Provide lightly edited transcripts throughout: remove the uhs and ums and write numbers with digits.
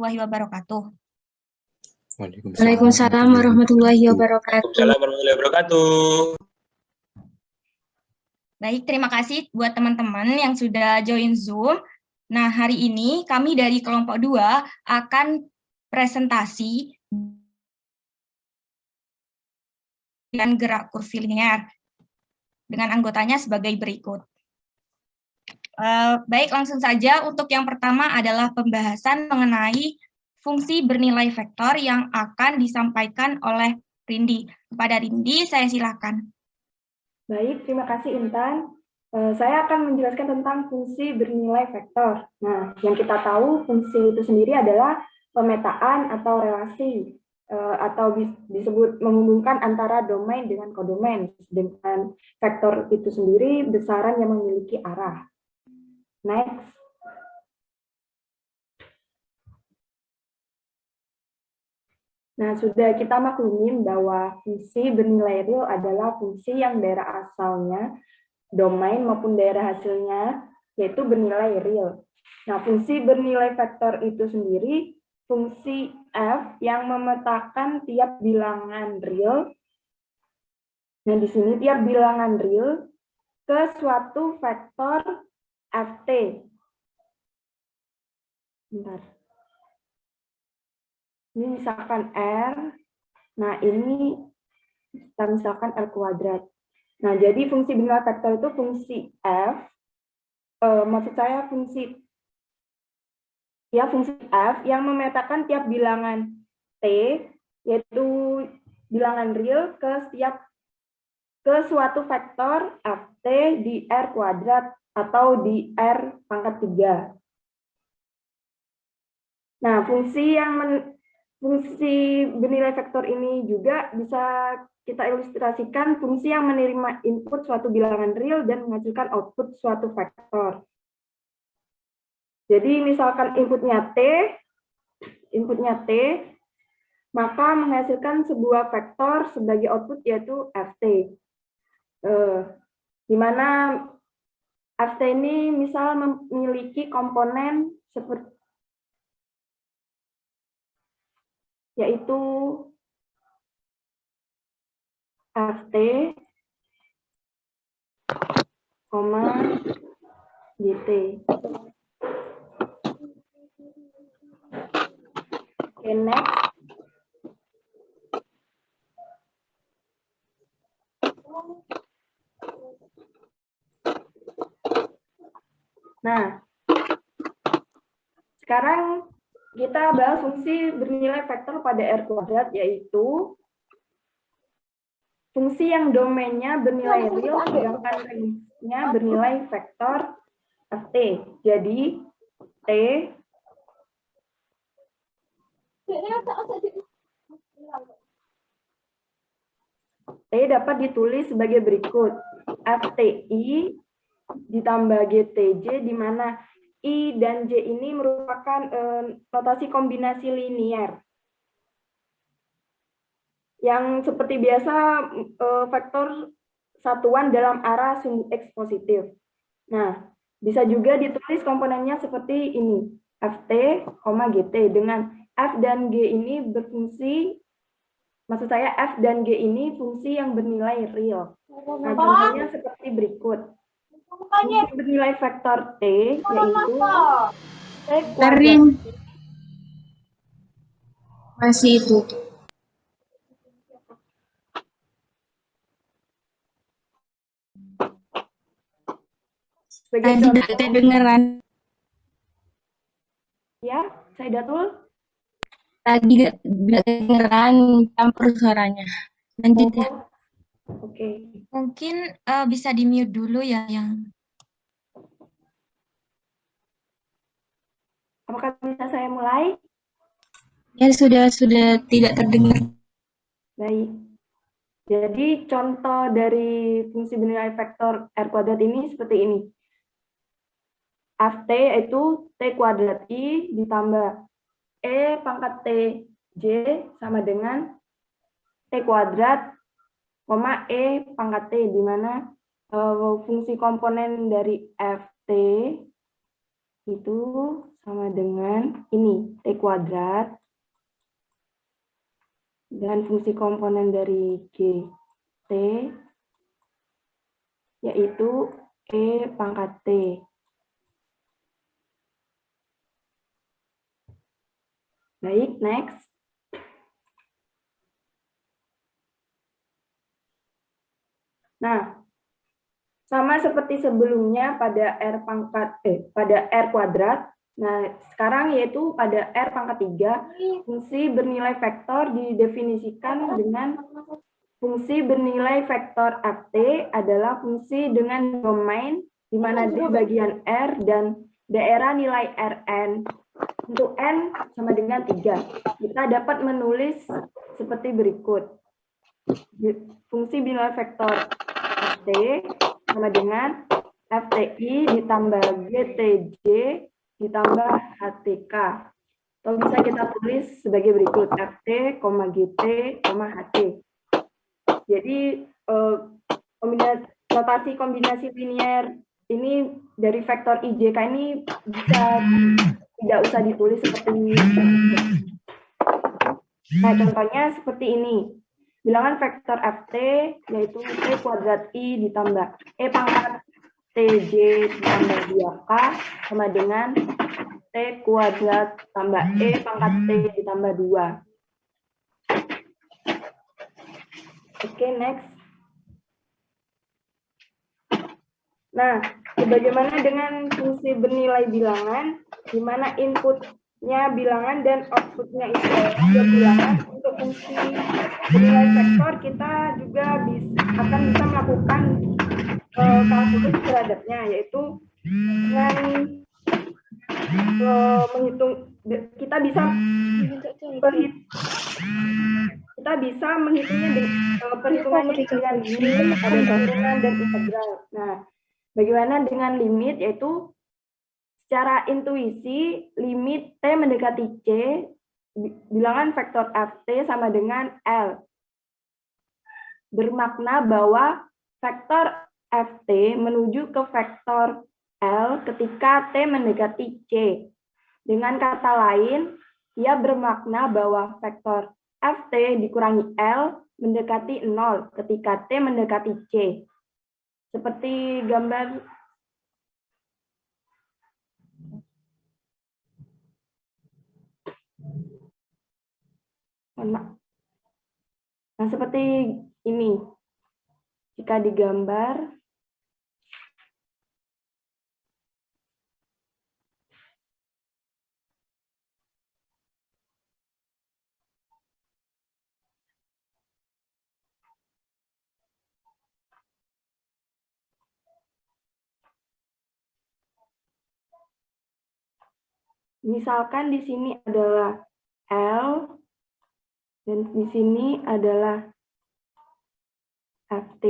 warahmatullahi wabarakatuh. Waalaikumsalam warahmatullahi wabarakatuh. Waalaikumsalam warahmatullahi wabarakatuh. Baik, terima kasih buat teman-teman yang sudah join Zoom. Nah, hari ini kami dari kelompok 2 akan presentasi dengan gerak kursi linear dengan anggotanya sebagai berikut. Baik, langsung saja untuk yang pertama adalah pembahasan mengenai fungsi bernilai vektor yang akan disampaikan oleh Rindi. Kepada Rindi, saya silakan. Baik, terima kasih Intan. Saya akan menjelaskan tentang fungsi bernilai vektor. Nah, yang kita tahu fungsi itu sendiri adalah pemetaan atau relasi, atau disebut menghubungkan antara domain dengan kodomain. Dengan vektor itu sendiri besaran yang memiliki arah. Next. Nah, sudah kita maklumin bahwa fungsi bernilai real adalah fungsi yang daerah asalnya, domain maupun daerah hasilnya, yaitu bernilai real. Nah, fungsi bernilai vektor itu sendiri, fungsi f yang memetakan tiap bilangan real. Nah, di sini tiap bilangan real ke suatu vektor ft. Bentar. Ini misalkan R, nah ini kita misalkan R kuadrat. Nah, jadi fungsi bernilai vektor itu fungsi F, maksud saya fungsi F yang memetakan tiap bilangan T, yaitu bilangan real ke suatu vektor Ft di R kuadrat atau di R pangkat 3. Nah, fungsi bernilai vektor ini juga bisa kita ilustrasikan fungsi yang menerima input suatu bilangan real dan menghasilkan output suatu vektor. Jadi misalkan inputnya T, maka menghasilkan sebuah vektor sebagai output yaitu Ft. Di mana Ft ini misal memiliki komponen seperti yaitu Ft, Gt. Oke, next. Nah, sekarang kita bahas fungsi bernilai vektor pada R kuadrat, yaitu fungsi yang domainnya bernilai real, sedangkan range-nya bernilai vektor Ft. Jadi, T dapat ditulis sebagai berikut. Fti ditambah Gtj, di mana I dan J ini merupakan notasi kombinasi linear. Yang seperti biasa vektor satuan dalam arah sumbu X positif. Nah, bisa juga ditulis komponennya seperti ini. Ft, Gt, dengan F dan G ini berfungsi, maksud saya F dan G ini fungsi yang bernilai real. Nah, contohnya seperti berikut. Fungsi bernilai vektor T, yaitu T kuadrat. Masih itu. Sebagai Tidak contoh, kedengeran. ya, saya Datul. Tadi tidak kedengeran, campur suaranya. Lanjut ya. Oke. Mungkin bisa di-mute dulu ya yang Apakah bisa saya mulai? Ya sudah tidak terdengar. Baik. Jadi contoh dari fungsi bernilai vektor R kuadrat ini seperti ini. Ft yaitu T kuadrat I ditambah E pangkat T J sama dengan T kuadrat, E pangkat T, di mana fungsi komponen dari Ft itu sama dengan ini, T kuadrat. Dan fungsi komponen dari GT yaitu E pangkat T. Baik, next. Nah, sama seperti sebelumnya pada R kuadrat. Nah, sekarang yaitu pada R pangkat 3, fungsi bernilai vektor didefinisikan dengan fungsi bernilai vektor Ft adalah fungsi dengan domain di mana D bagian R dan daerah nilai Rn untuk N sama dengan 3. Kita dapat menulis seperti berikut. Fungsi bernilai vektor Ft sama dengan FTI ditambah GTJ ditambah HTK. Atau bisa kita tulis sebagai berikut, FT, GT, HT. Jadi notasi kombinasi linear ini dari vektor IJK ini bisa tidak usah ditulis seperti ini. Nah, contohnya seperti ini. Bilangan vektor Ft yaitu T kuadrat I ditambah E pangkat TJ ditambah 2K sama dengan T kuadrat tambah E pangkat T ditambah 2. Oke, next. Nah, bagaimana dengan fungsi bernilai bilangan, di mana inputnya bilangan dan outputnya itu adalah bilangan. Untuk fungsi bernilai vektor, kita juga akan bisa melakukan kalkulus terhadapnya, yaitu dengan menghitung, kita bisa menghitungnya dengan perhitungannya dengan limit, ada turunan dan integral. Nah, bagaimana dengan limit, yaitu secara intuisi limit T mendekati C, bilangan vektor Ft sama dengan L. Bermakna bahwa vektor Ft menuju ke vektor L ketika T mendekati C. Dengan kata lain, ia bermakna bahwa vektor Ft dikurangi L mendekati 0 ketika T mendekati C. Seperti gambar nah, seperti ini. Jika digambar, misalkan di sini adalah L dan di sini adalah Ft.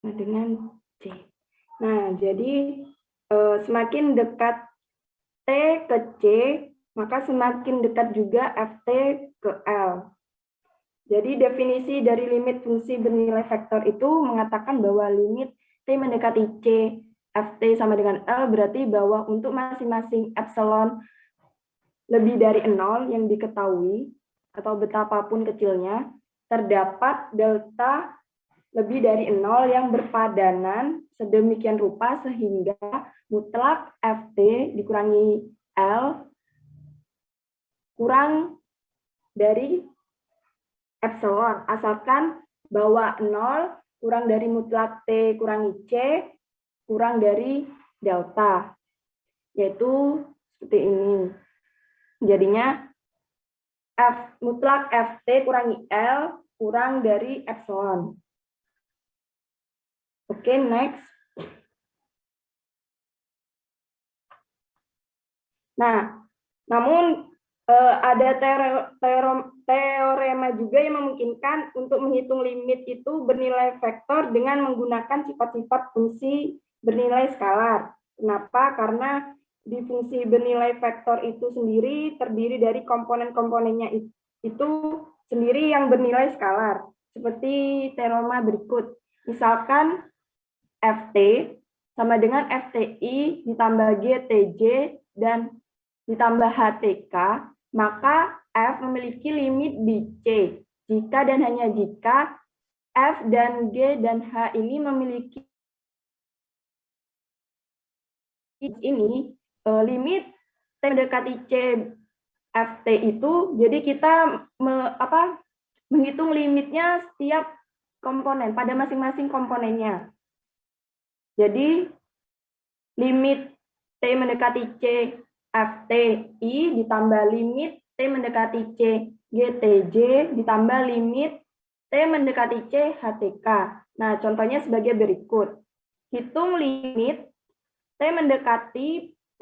Nah, dengan C. Nah, jadi semakin dekat T ke C, maka semakin dekat juga Ft ke L. Jadi definisi dari limit fungsi bernilai vektor itu mengatakan bahwa limit T mendekati C, Ft sama dengan L berarti bahwa untuk masing-masing epsilon lebih dari 0 yang diketahui, atau betapapun kecilnya, terdapat delta lebih dari 0 yang berpadanan sedemikian rupa sehingga mutlak Ft dikurangi L kurang dari epsilon, asalkan bahwa 0 kurang dari mutlak T kurangi C kurang dari delta, yaitu seperti ini. Jadinya mutlak Ft kurangi L kurang dari epsilon. Oke, next. Nah, namun ada teorema juga yang memungkinkan untuk menghitung limit itu bernilai vektor dengan menggunakan sifat-sifat fungsi bernilai skalar. Kenapa? Karena di fungsi bernilai vektor itu sendiri terdiri dari komponen-komponennya itu sendiri yang bernilai skalar, seperti teorema berikut. Misalkan Ft sama dengan FTI ditambah GTJ dan ditambah HTK, maka F memiliki limit di C. Jika dan hanya jika F dan G dan H ini memiliki ini limit T mendekati C FT itu, jadi kita menghitung limitnya setiap komponen, pada masing-masing komponennya. Jadi, limit T mendekati C FTI ditambah limit T mendekati C GTJ ditambah limit T mendekati C HTK. Nah, contohnya sebagai berikut. Hitung limit T mendekati P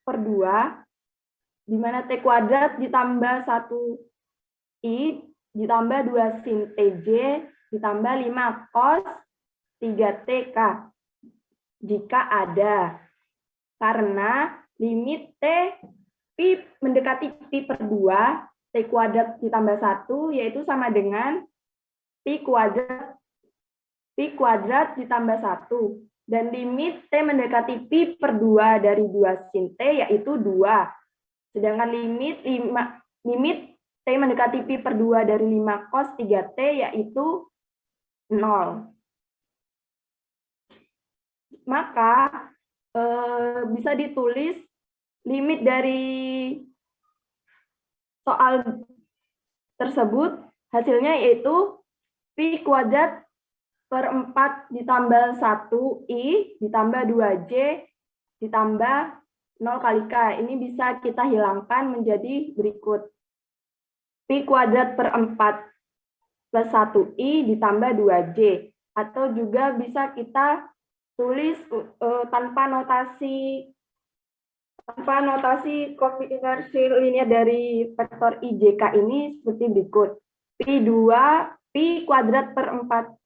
per 2, di mana T kuadrat ditambah 1I ditambah 2 sin TJ ditambah 5 cos 3TK. Jika ada. Karena limit T Pi mendekati Pi per 2, T kuadrat ditambah 1, yaitu sama dengan Pi kuadrat ditambah 1. Dan limit T mendekati Pi per 2 dari 2 sin T, yaitu 2. Sedangkan limit T mendekati Pi per 2 dari 5 cos 3T, yaitu 0. Maka bisa ditulis limit dari soal tersebut, hasilnya yaitu Pi kuadrat per 4 ditambah 1I ditambah 2J ditambah 0 kali K. Ini bisa kita hilangkan menjadi berikut. Pi kuadrat per 4 plus 1I ditambah 2J. Atau juga bisa kita tulis tanpa notasi koeficiensi linear dari vektor IJK ini seperti berikut. Pi kuadrat per 4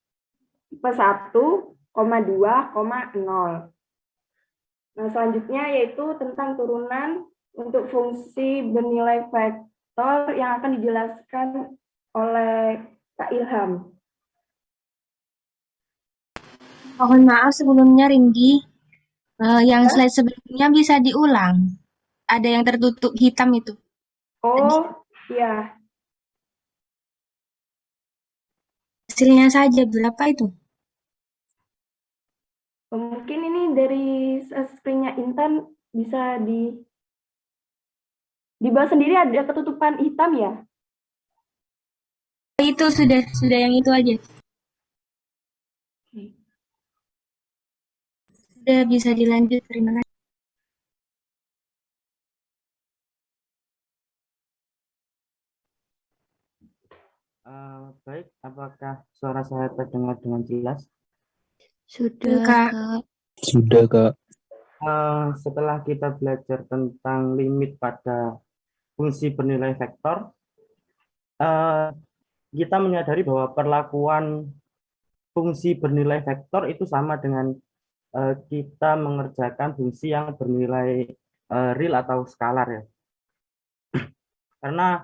plus 1, 2, 0. Nah, selanjutnya yaitu tentang turunan untuk fungsi bernilai vektor yang akan dijelaskan oleh Kak Ilham. Mohon maaf sebelumnya, Rindi. Yang slide sebelumnya bisa diulang. Ada yang tertutup hitam itu. Oh, iya. Hasilnya saja berapa itu? Mungkin ini dari screen-nya Intan bisa di bawah sendiri ada ketutupan hitam ya? Itu sudah yang itu aja. Sudah bisa dilanjut, terima kasih. Baik, apakah suara saya terdengar dengan jelas? Sudah, Kak. Sudah, Kak. Setelah kita belajar tentang limit pada fungsi bernilai vektor, kita menyadari bahwa perlakuan fungsi bernilai vektor itu sama dengan kita mengerjakan fungsi yang bernilai real atau skalar ya. Karena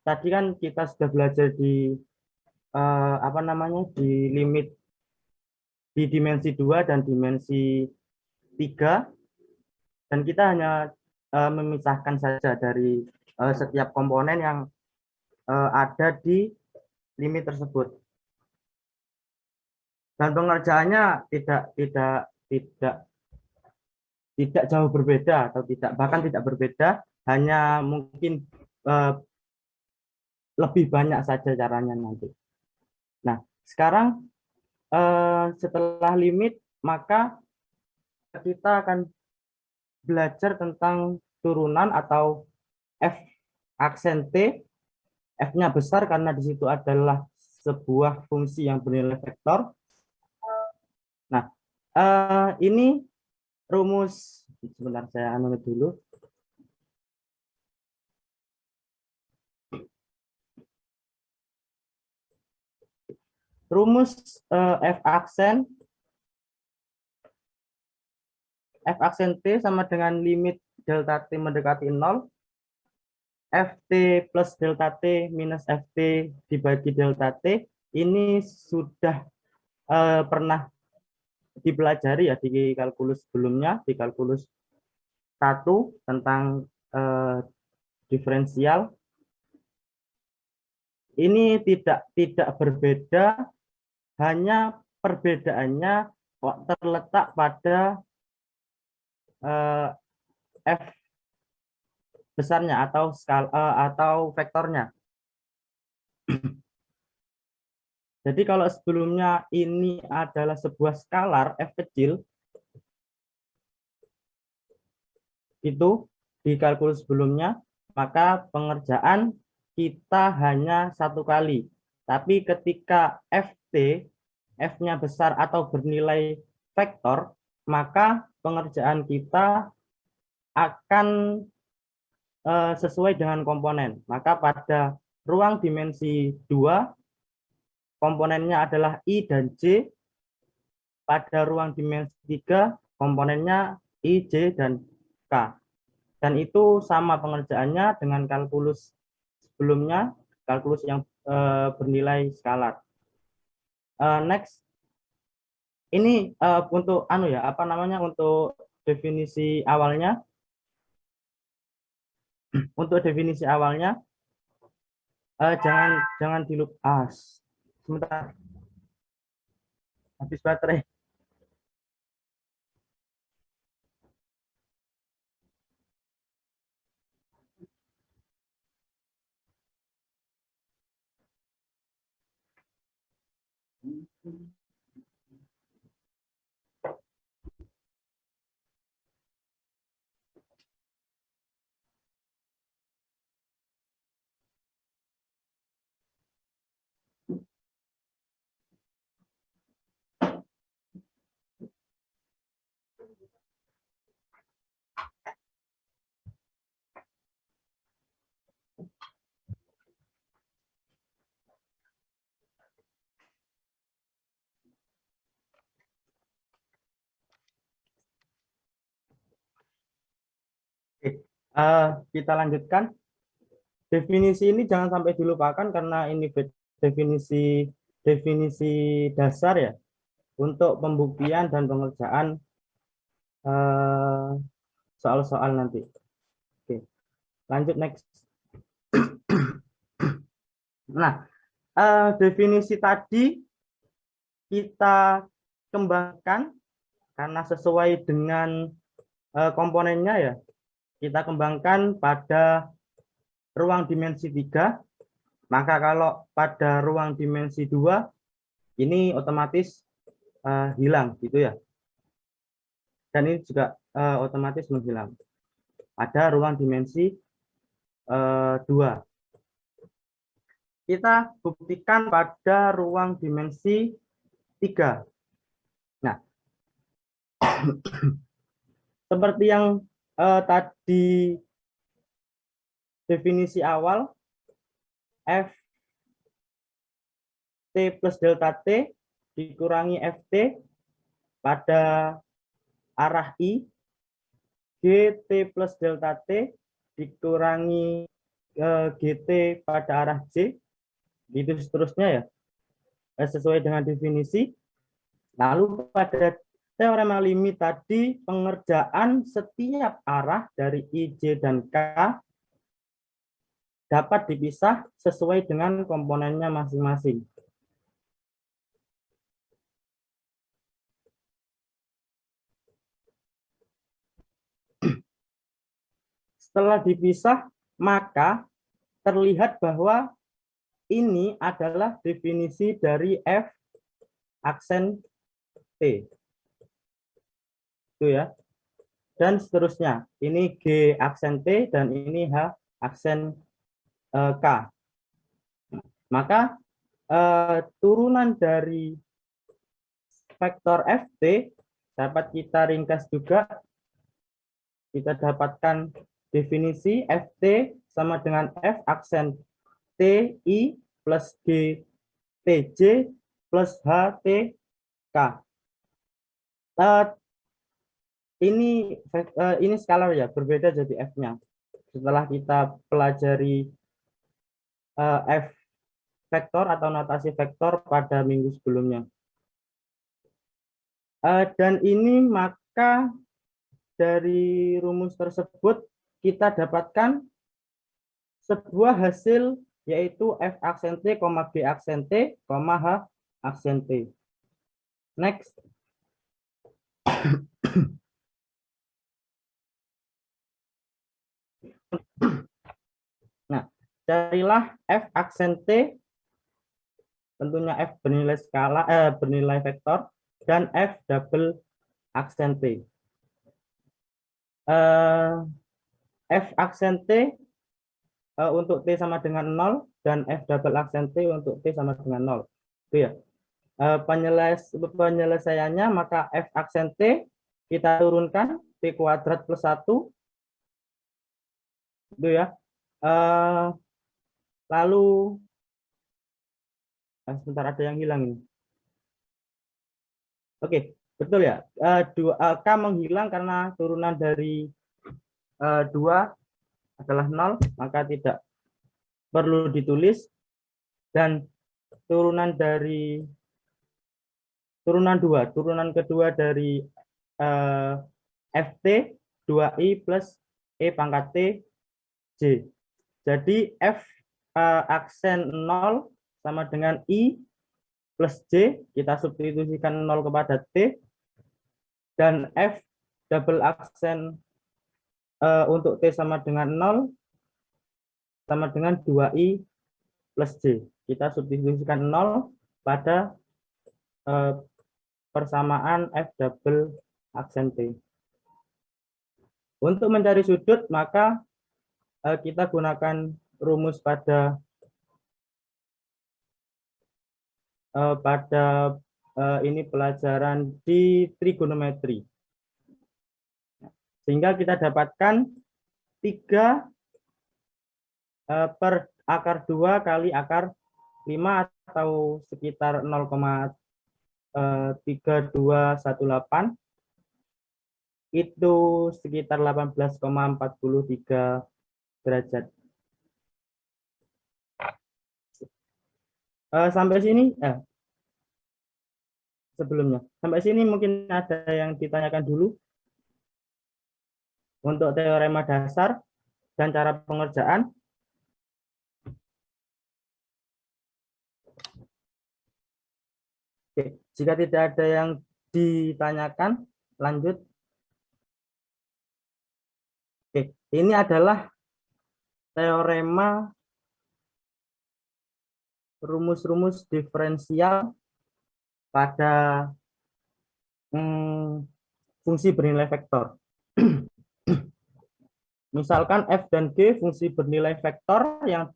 tadi kan kita sudah belajar di di limit di dimensi 2 dan dimensi 3, dan kita hanya memisahkan saja dari setiap komponen yang ada di limit tersebut. Dan pengerjaannya tidak jauh berbeda atau bahkan tidak berbeda, hanya mungkin lebih banyak saja caranya nanti. Nah, sekarang setelah limit, maka kita akan belajar tentang turunan atau F aksen T. F-nya besar karena di situ adalah sebuah fungsi yang bernilai vektor. Nah, ini rumus, sebentar saya ambil dulu. Rumus F aksen T sama dengan limit delta T mendekati 0 Ft plus delta T minus Ft dibagi delta T ini sudah pernah dipelajari ya di kalkulus sebelumnya, di kalkulus 1 tentang diferensial. Ini tidak berbeda, hanya perbedaannya terletak pada f besarnya atau atau vektornya. Jadi kalau sebelumnya ini adalah sebuah skalar f kecil, itu di kalkulus sebelumnya, maka pengerjaan kita hanya 1 kali. Tapi ketika Ft, F-nya besar atau bernilai vektor, maka pengerjaan kita akan sesuai dengan komponen. Maka pada ruang dimensi 2, komponennya adalah I dan J. Pada ruang dimensi 3, komponennya I, J, dan K. Dan itu sama pengerjaannya dengan kalkulus sebelumnya, kalkulus yang bernilai skalar. Next, ini untuk untuk definisi awalnya. Untuk definisi awalnya, jangan dilupa. Sebentar, habis baterai. Kita lanjutkan. Definisi ini jangan sampai dilupakan karena ini definisi dasar ya untuk pembuktian dan pengerjaan soal-soal nanti. Oke, lanjut next. Nah, definisi tadi kita kembangkan karena sesuai dengan komponennya ya. Kita kembangkan pada ruang dimensi 3, maka kalau pada ruang dimensi 2 ini otomatis hilang gitu ya. Dan ini juga otomatis menghilang. Ada ruang dimensi 2. Kita buktikan pada ruang dimensi 3. Nah, seperti yang tadi definisi awal, F T plus delta T dikurangi Ft pada arah I, GT plus delta T dikurangi GT pada arah J, gitu seterusnya ya, sesuai dengan definisi. Lalu pada teorema limit tadi, pengerjaan setiap arah dari I, J, dan K dapat dipisah sesuai dengan komponennya masing-masing. Setelah dipisah, maka terlihat bahwa ini adalah definisi dari F aksen T. Itu ya. Dan seterusnya. Ini G aksen T dan ini H aksen K. Maka turunan dari vektor Ft dapat kita ringkas juga. Kita dapatkan definisi Ft sama dengan F aksen Ti plus G Tj plus Ht K. Ini skalar ya, berbeda jadi F-nya. setelah kita pelajari F vektor atau notasi vektor pada minggu sebelumnya. Dan ini maka dari rumus tersebut kita dapatkan sebuah hasil yaitu F aksen T, G aksen T, H aksen T. Next. Nah, carilah F aksen T, tentunya F bernilai skala, bernilai vektor, dan F double aksen T. F aksen T untuk T sama dengan 0 dan F double aksen T untuk T sama dengan 0. Itu ya. Penyelesaiannya maka F aksen T kita turunkan T kuadrat plus 1. Itu ya. Lalu sebentar, ada yang hilang ini. Oke, betul ya. K menghilang karena turunan dari 2 adalah 0, maka tidak perlu ditulis. Dan turunan kedua dari FT 2I plus E pangkat T J. Jadi F aksen 0 sama dengan I plus J, kita substitusikan 0 kepada T, dan F double aksen untuk T sama dengan 0 sama dengan 2I plus J. Kita substitusikan 0 pada persamaan F double aksen T. Untuk mencari sudut, maka kita gunakan rumus pada ini pelajaran di trigonometri. Sehingga kita dapatkan 3 per akar 2 kali akar 5 atau sekitar 0,3218. Itu sekitar 18,43 derajat. Sampai sini, sebelumnya. Sampai sini mungkin ada yang ditanyakan dulu untuk teorema dasar dan cara pengerjaan. Oke, jika tidak ada yang ditanyakan, lanjut. Oke, ini adalah teorema rumus-rumus diferensial pada fungsi bernilai vektor. Misalkan F dan G fungsi bernilai vektor yang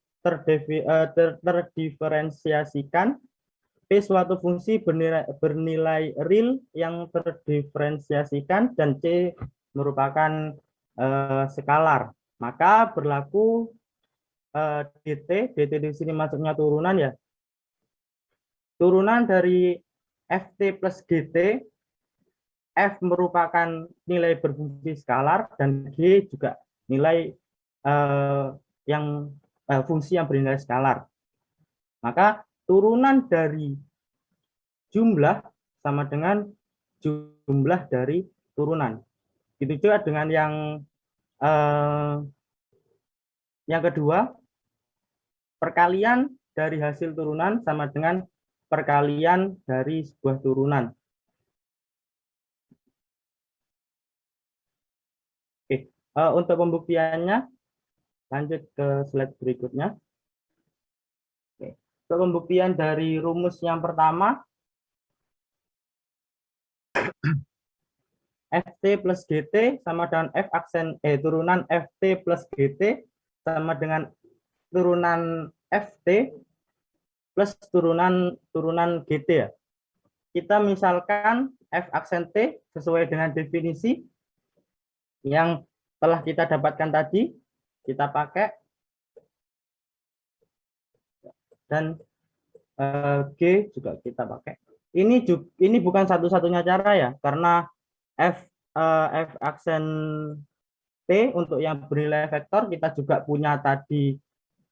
terdiferensiasikan, P suatu fungsi bernilai real yang terdiferensiasikan, dan C merupakan skalar. Maka berlaku dt di sini masuknya turunan ya. Turunan dari ft plus gt, f merupakan nilai berfungsi skalar dan g juga nilai fungsi yang bernilai skalar. Maka turunan dari jumlah sama dengan jumlah dari turunan. Gitu juga dengan yang kedua, perkalian dari hasil turunan sama dengan perkalian dari sebuah turunan. Oke, untuk pembuktiannya, lanjut ke slide berikutnya. Oke, untuk pembuktian dari rumus yang pertama, ft plus gt sama dengan f aksen turunan ft plus gt sama dengan turunan ft plus turunan gt ya. Kita misalkan f aksen t sesuai dengan definisi yang telah kita dapatkan tadi, kita pakai, dan g juga kita pakai. Ini bukan satu-satunya cara ya, karena f aksen T untuk yang bernilai vektor, kita juga punya tadi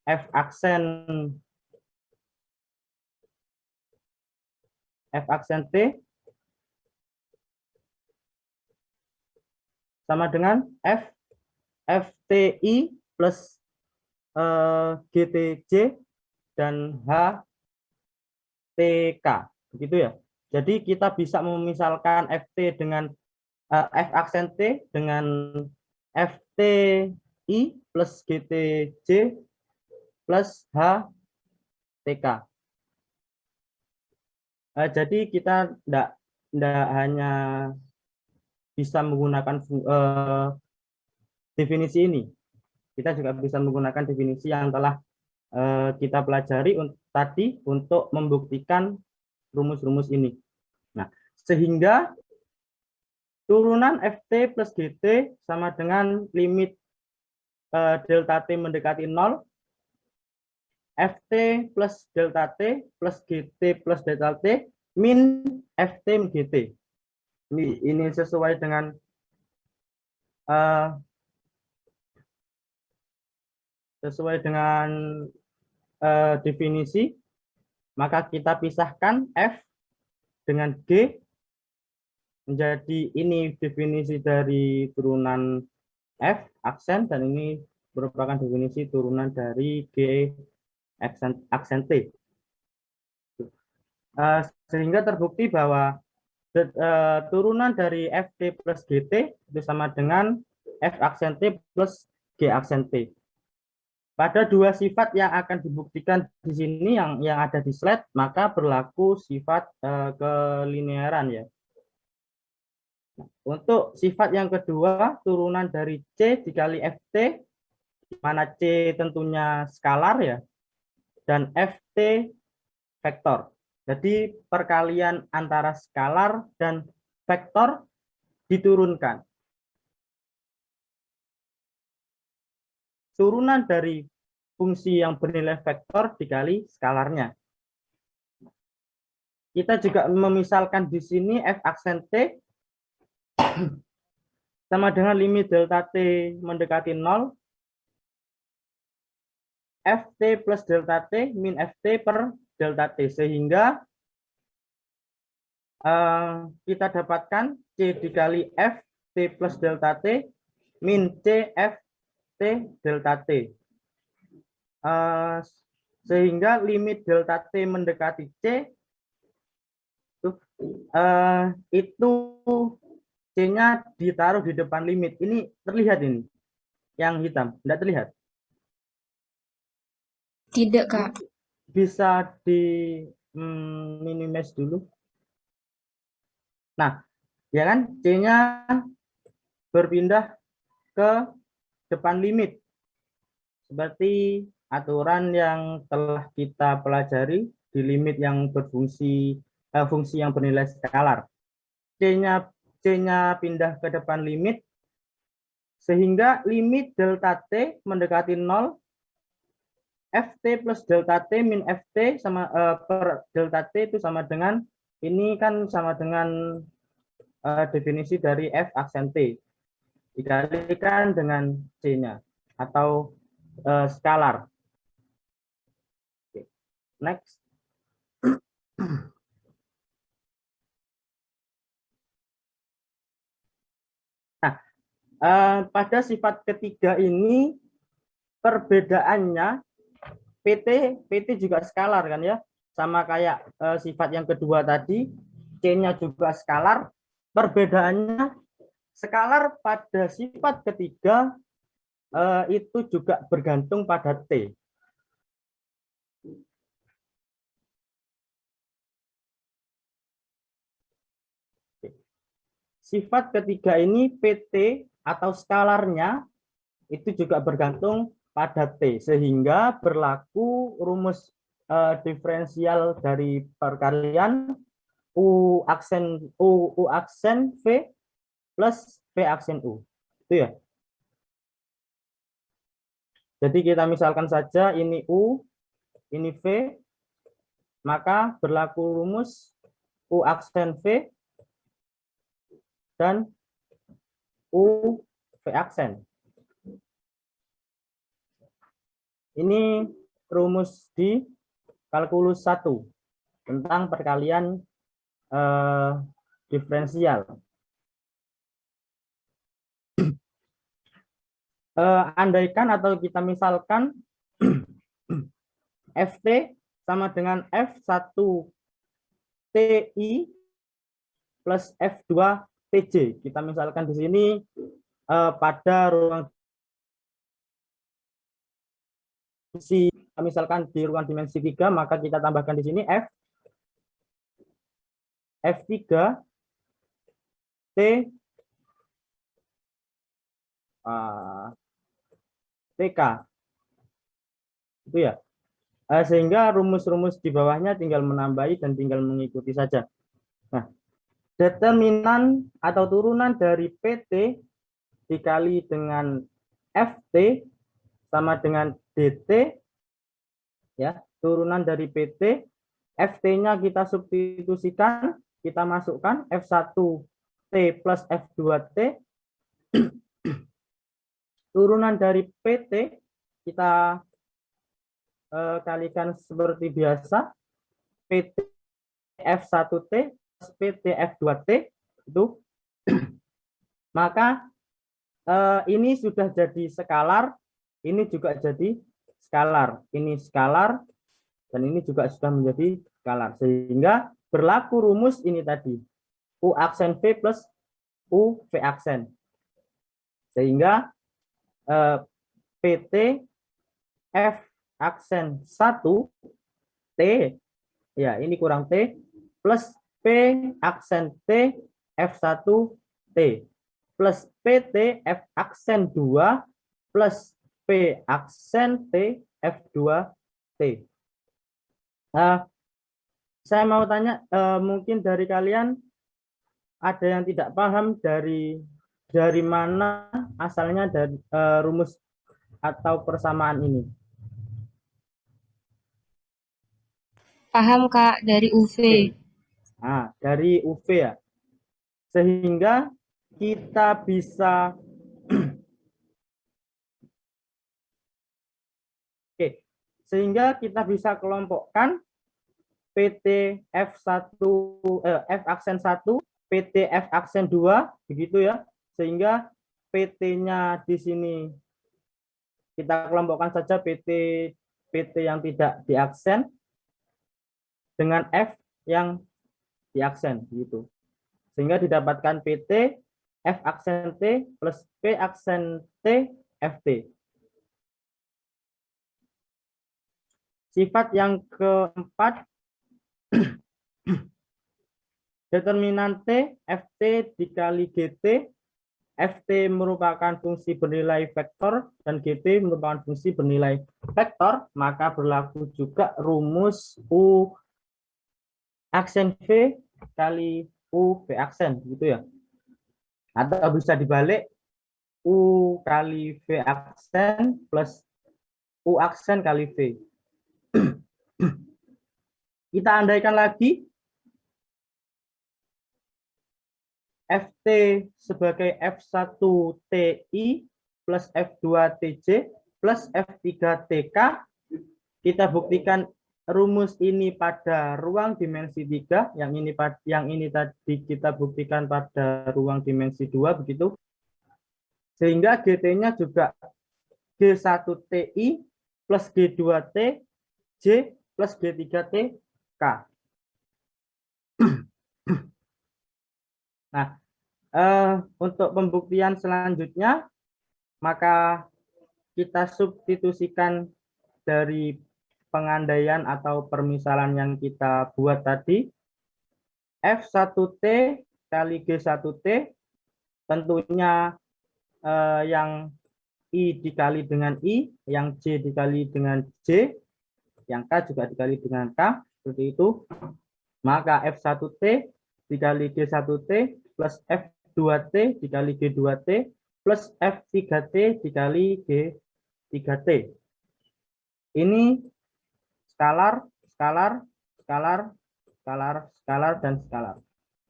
F aksen T sama dengan FTI plus GTJ dan HTK, begitu ya. Jadi kita bisa memisalkan FT dengan F aksen T dengan FTI plus GTJ plus HTK. Jadi kita tidak hanya bisa menggunakan definisi ini, kita juga bisa menggunakan definisi yang telah kita pelajari tadi untuk membuktikan rumus-rumus ini. Nah, sehingga turunan FT plus GT sama dengan limit delta T mendekati 0, FT plus delta T plus GT plus delta T min FT min GT. Ini sesuai dengan definisi, maka kita pisahkan F dengan G menjadi ini definisi dari turunan F aksen, dan ini merupakan definisi turunan dari G aksen T. Sehingga terbukti bahwa turunan dari FT plus GT itu sama dengan F aksen T plus G aksen T. Pada dua sifat yang akan dibuktikan di sini yang ada di slide, maka berlaku sifat kelinearan ya. Untuk sifat yang kedua, turunan dari C dikali FT, di mana C tentunya skalar ya, dan FT vektor. Jadi perkalian antara skalar dan vektor diturunkan. Turunan dari fungsi yang bernilai vektor dikali skalarnya. Kita juga memisalkan di sini F aksen T sama dengan limit delta T mendekati 0, FT plus delta T min FT per delta T, sehingga kita dapatkan C dikali FT plus delta T min C FT delta T. Sehingga limit delta T mendekati C itu C-nya ditaruh di depan limit. Ini terlihat ini, yang hitam, tidak terlihat? Tidak, Kak. Bisa di minimize dulu. Nah, ya kan, C-nya berpindah ke depan limit. Seperti aturan yang telah kita pelajari di limit yang berfungsi fungsi yang bernilai skalar. C-nya pindah ke depan limit, sehingga limit delta T mendekati 0, FT plus delta T min FT sama per delta T itu sama dengan, ini kan sama dengan definisi dari F aksen T dikalikan dengan C-nya atau skalar. Next. Nah, pada sifat ketiga ini perbedaannya PT juga skalar kan ya, sama kayak sifat yang kedua tadi, C-nya juga skalar. Perbedaannya skalar pada sifat ketiga itu juga bergantung pada T. Sifat ketiga ini PT atau skalarnya itu juga bergantung pada T, sehingga berlaku rumus diferensial dari perkalian U aksen V plus V aksen U. Itu ya. Jadi kita misalkan saja ini U, ini V, maka berlaku rumus U aksen V dan U V aksen. Ini rumus di kalkulus 1 tentang perkalian diferensial. Andaikan atau kita misalkan Ft sama dengan F1 TI plus F2 TJ. Kita misalkan di sini pada ruang dimensi, misalkan di ruang dimensi 3, maka kita tambahkan di sini F3 T TK. Itu ya. Sehingga rumus-rumus di bawahnya tinggal menambahi dan tinggal mengikuti saja. Nah, determinan atau turunan dari PT dikali dengan FT sama dengan DT, ya, turunan dari PT, FT-nya kita substitusikan, kita masukkan F1T plus F2T, turunan dari PT kita kalikan seperti biasa, PT F1T plus PT F2T, itu maka ini sudah jadi skalar, ini juga jadi skalar, ini skalar, dan ini juga sudah menjadi skalar. Sehingga berlaku rumus ini tadi, U aksen V plus U V aksen. Sehingga PT F aksen 1 T, ya ini kurang T, plus P aksen T F1 T, plus PT F aksen 2 plus P aksen T F2 T. Saya mau tanya, mungkin dari kalian ada yang tidak paham dari mana asalnya dari rumus atau persamaan ini? Paham, Kak, dari UV. Nah, dari UV ya. Sehingga kita bisa sehingga kita bisa kelompokkan PT F1 F aksen 1, PT F aksen 2 begitu ya. Sehingga PT-nya di sini kita kelompokkan saja PT yang tidak diaksen dengan F yang diaksen gitu. Sehingga didapatkan PT F aksen T plus P aksen T FT. Sifat yang keempat, determinan T FT dikali GT. FT merupakan fungsi bernilai vektor dan GT merupakan fungsi bernilai vektor, maka berlaku juga rumus U aksen V kali U V aksen gitu ya. Atau bisa dibalik, U kali V aksen plus U aksen kali V. Kita andaikan lagi FT sebagai F1 TI plus F2 TJ plus F3 TK. Kita buktikan rumus ini pada ruang dimensi 3, yang ini tadi kita buktikan pada ruang dimensi 2 begitu. Sehingga GT-nya juga G1TI plus G2T J plus G3T K. Nah, untuk pembuktian selanjutnya, maka kita substitusikan dari pengandaian atau permisalan yang kita buat tadi. F1T kali G1T, tentunya yang I dikali dengan I, yang J dikali dengan J, yang K juga dikali dengan K, seperti itu. Maka F1T dikali G1T plus F2T dikali G2T plus F3T dikali G3T. Ini skalar, skalar, skalar, skalar, skalar, dan skalar.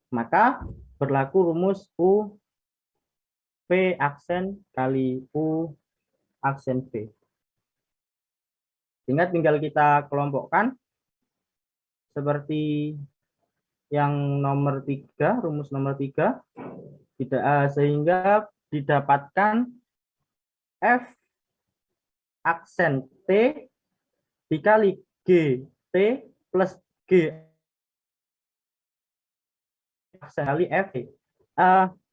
Maka berlaku rumus U V aksen kali U aksen V. Sehingga tinggal kita kelompokkan seperti yang nomor 3, rumus nomor 3, sehingga didapatkan F aksen T dikali GT plus G aksen kali F.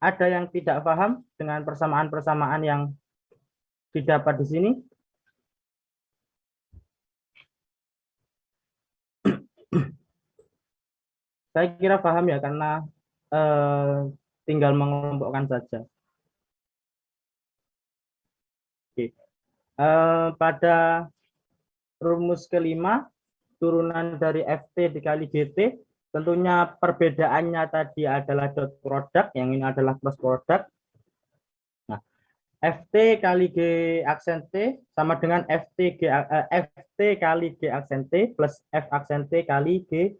Ada yang tidak paham dengan persamaan-persamaan yang didapat di sini? Saya kira paham ya, karena tinggal mengelompokkan saja. Oke. Pada rumus kelima, turunan dari FT dikali GT, tentunya perbedaannya tadi adalah dot product, yang ini adalah cross product. Nah, FT kali G aksen T sama dengan FT kali G aksen T plus F aksen T kali G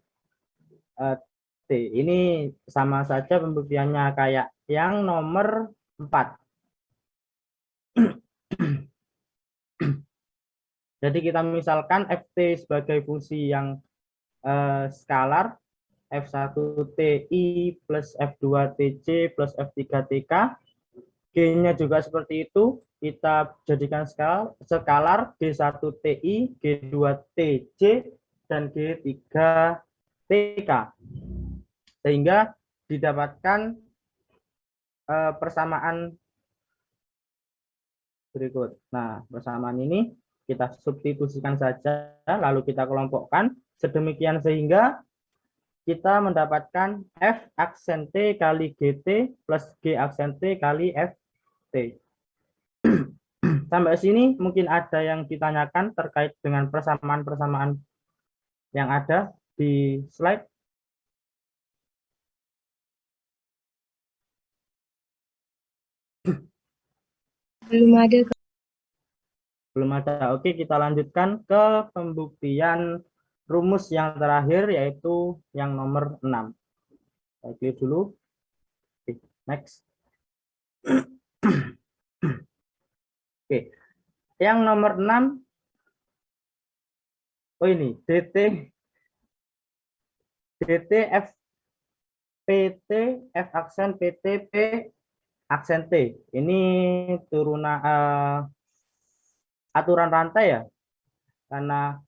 T. Ini sama saja pembuktiannya kayak yang nomor 4. Jadi kita misalkan FT sebagai fungsi yang skalar, F1TI plus F2TC plus F3TK. G-nya juga seperti itu, kita jadikan skalar G1TI, G2TC, dan G3TK. Sehingga didapatkan persamaan berikut. Nah, persamaan ini kita substitusikan saja, lalu kita kelompokkan sedemikian sehingga kita mendapatkan F aksen T kali GT plus G aksen T kali FT. Sampai sini mungkin ada yang ditanyakan terkait dengan persamaan-persamaan yang ada di slide. Belum ada. Belum ada. Oke, kita lanjutkan ke pembuktian rumus yang terakhir, yaitu yang nomor 6. Saya klik dulu. Oke, next. Oke, yang nomor 6. Oh ini, DT F PT F aksen PT P aksen T. Ini turunan aturan rantai ya, karena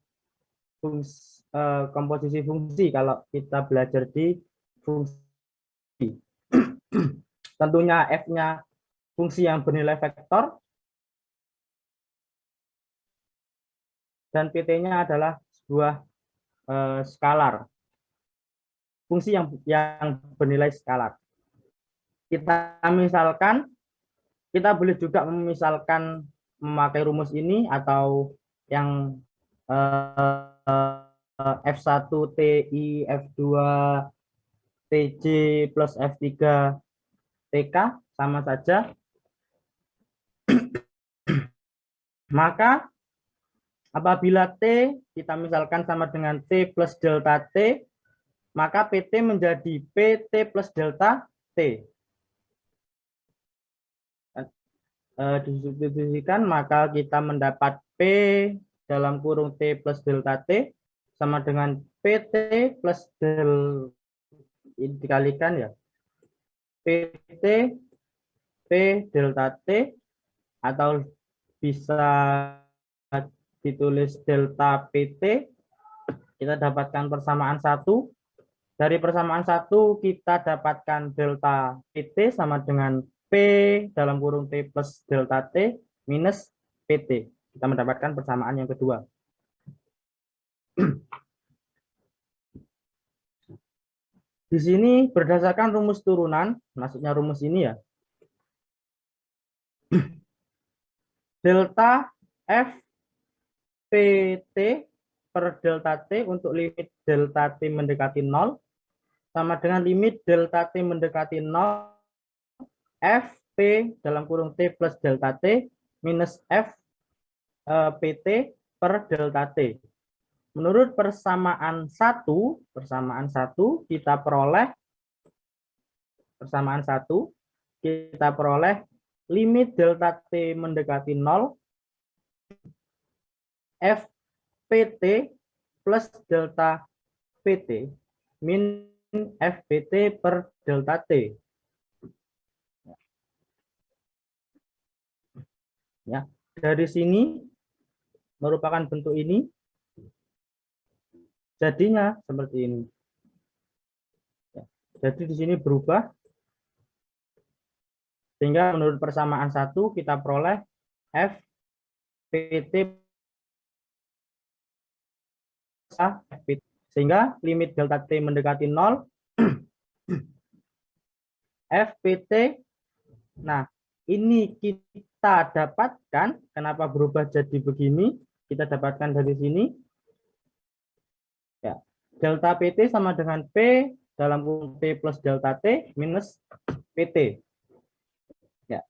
komposisi fungsi kalau kita belajar di fungsi. Tentunya F-nya fungsi yang bernilai vektor, dan PT-nya adalah sebuah skalar, fungsi yang bernilai skalar. Kita misalkan, kita boleh juga memisalkan memakai rumus ini atau yang F1TI, F2TJ plus F3TK sama saja. Maka apabila T kita misalkan sama dengan T plus delta T, maka PT menjadi PT plus delta T. Disubstitusikan, maka kita mendapat P dalam kurung T plus delta T sama dengan PT plus del, ini dikalikan ya, PT P delta T, atau bisa ditulis delta PT. Kita dapatkan persamaan 1. Dari persamaan 1 kita dapatkan delta PT sama dengan P dalam kurung T plus delta T minus PT. Kita mendapatkan persamaan yang kedua. Di sini berdasarkan rumus turunan, maksudnya rumus ini ya, delta F PT per delta T untuk limit delta T mendekati 0 sama dengan limit delta T mendekati 0 F P dalam kurung T plus delta T minus F PT per delta T. Menurut persamaan 1 kita peroleh limit delta T mendekati 0 F PT plus delta PT min FPT per delta T. Ya, dari sini merupakan bentuk ini, jadinya seperti ini. Ya, jadi di sini berubah, sehingga menurut persamaan 1 kita peroleh FPT sehingga limit delta T mendekati 0 FPT. Nah, ini kita dapatkan, kenapa berubah jadi begini, kita dapatkan dari sini. Ya, delta PT sama dengan P dalam kurung T plus delta T minus PT. Ya,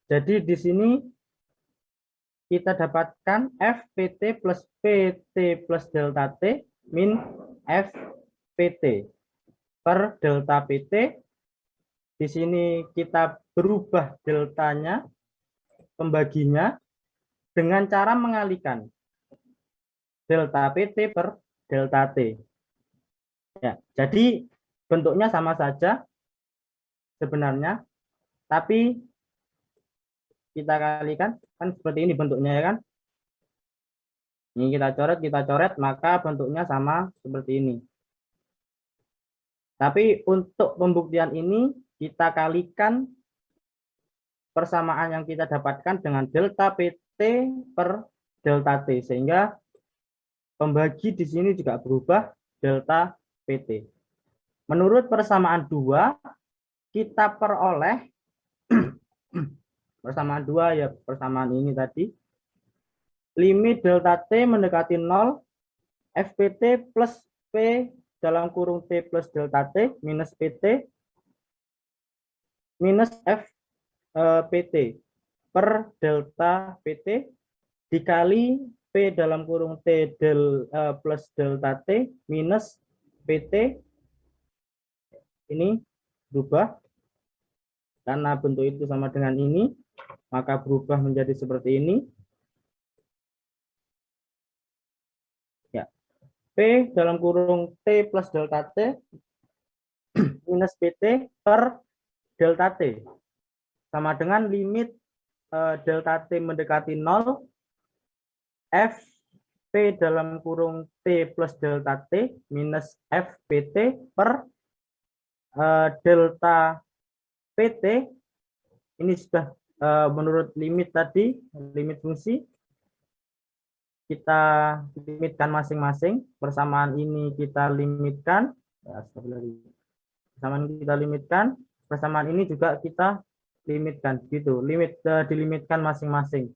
jadi di sini kita dapatkan FPT plus PT plus delta T min FPT per delta PT. Di sini kita berubah deltanya, pembaginya, dengan cara mengalihkan delta PT per delta T. Ya, jadi bentuknya sama saja sebenarnya, tapi kita kalikan, kan seperti ini bentuknya ya kan. Ini kita coret, maka bentuknya sama seperti ini. Tapi untuk pembuktian ini kita kalikan persamaan yang kita dapatkan dengan delta PT per delta T, sehingga pembagi di sini juga berubah delta PT. Menurut persamaan 2, kita peroleh persamaan 2 ya, persamaan ini tadi. Limit delta T mendekati 0, FPT plus P dalam kurung T plus delta T minus PT minus PT per delta PT dikali P dalam kurung T plus delta T minus PT. Ini berubah karena bentuk itu sama dengan ini, maka berubah menjadi seperti ini. Ya, P dalam kurung T plus delta T minus PT per delta T sama dengan limit delta T mendekati 0, F P dalam kurung T plus delta T minus FPT per delta PT. Ini sudah menurut limit tadi, limit fungsi. Kita limitkan masing-masing. Persamaan ini kita limitkan. Persamaan kita limitkan. Persamaan ini juga kita limitkan, gitu. Dilimitkan masing-masing.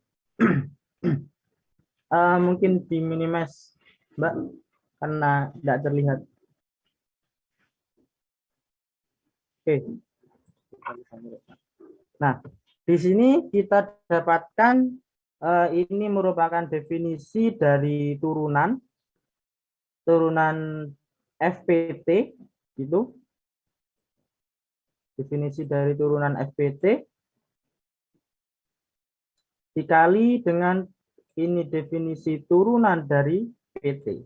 Mungkin di minimize, Mbak, karena tidak terlihat. Oke. Nah, di sini kita dapatkan ini merupakan definisi dari turunan FPT, gitu. Definisi dari turunan FPT dikali dengan ini definisi turunan dari PT.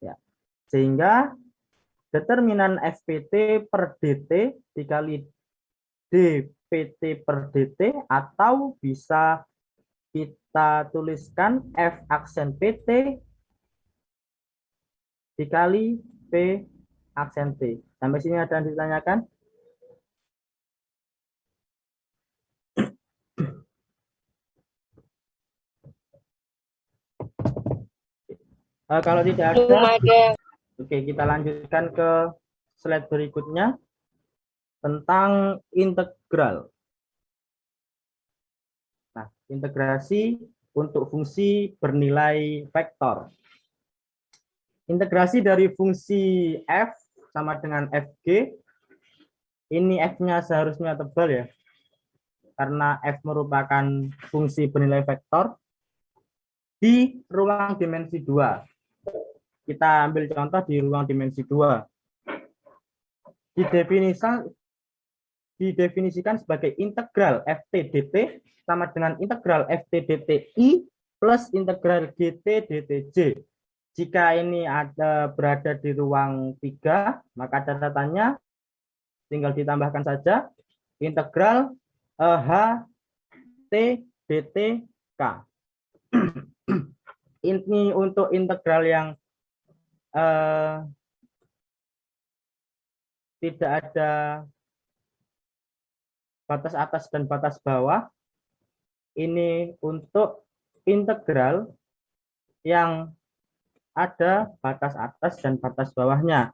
Ya. Sehingga determinan FPT per DT dikali DPT per DT, atau bisa kita tuliskan F aksen PT dikali P aksen T. Sampai sini ada yang ditanyakan? Kalau tidak ada, oke, kita lanjutkan ke slide berikutnya tentang integral. Nah, integrasi untuk fungsi bernilai vektor. Integrasi dari fungsi f sama dengan fg. Ini f-nya seharusnya tebal ya, karena f merupakan fungsi bernilai vektor di ruang dimensi 2. Kita ambil contoh di ruang dimensi 2. Didefinisikan sebagai integral ft dt sama dengan integral ft dt i plus integral gt dt j. Jika ini berada di ruang 3, maka catatannya tinggal ditambahkan saja integral H T dt K. Ini untuk integral yang tidak ada batas atas dan batas bawah. Ini untuk integral yang ada batas atas dan batas bawahnya.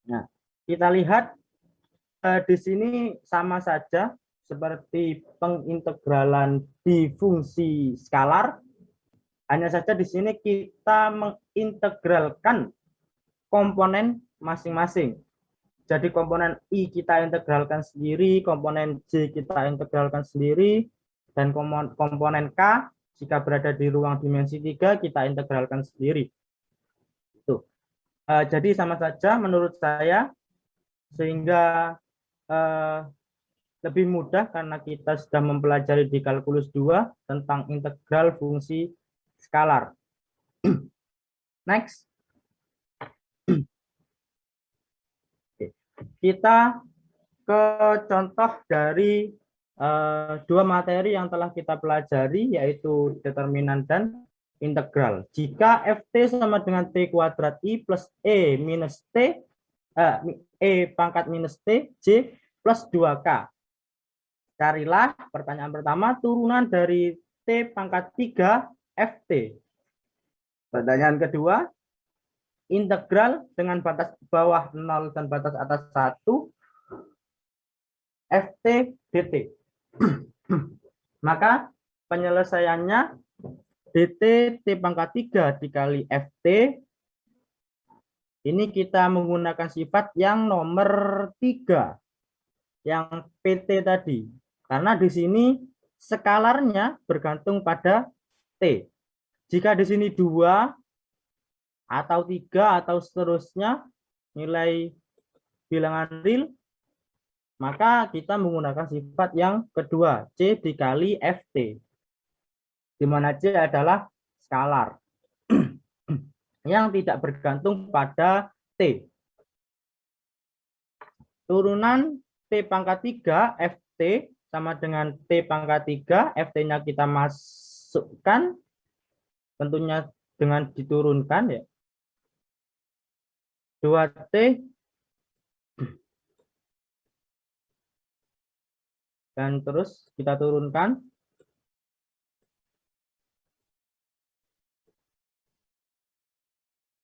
Nah, kita lihat di sini sama saja seperti pengintegralan di fungsi skalar. Hanya saja di sini kita mengintegralkan komponen masing-masing. Jadi komponen I kita integralkan sendiri, komponen J kita integralkan sendiri, dan komponen K jika berada di ruang dimensi 3 kita integralkan sendiri. Tuh. Jadi sama saja menurut saya, sehingga lebih mudah karena kita sudah mempelajari di kalkulus 2 tentang integral fungsi skalar. Next. Kita ke contoh dari dua materi yang telah kita pelajari, yaitu determinan dan integral. Jika ft sama dengan t kuadrat i plus e minus t, e pangkat minus t, j plus 2k. Carilah, pertanyaan pertama, turunan dari t pangkat 3 ft. Pertanyaan kedua, integral dengan batas bawah 0 dan batas atas 1 ft dt. Maka penyelesaiannya dt t pangkat 3 dikali ft, ini kita menggunakan sifat yang nomor 3, yang pt tadi, karena di sini skalarnya bergantung pada t. Jika di sini 2 atau 3 atau seterusnya nilai bilangan real, maka kita menggunakan sifat yang kedua, C dikali FT, di mana C adalah skalar yang tidak bergantung pada T. Turunan T pangkat 3 FT sama dengan T pangkat 3, FT-nya kita masukkan, tentunya dengan diturunkan ya. 2T dan terus kita turunkan.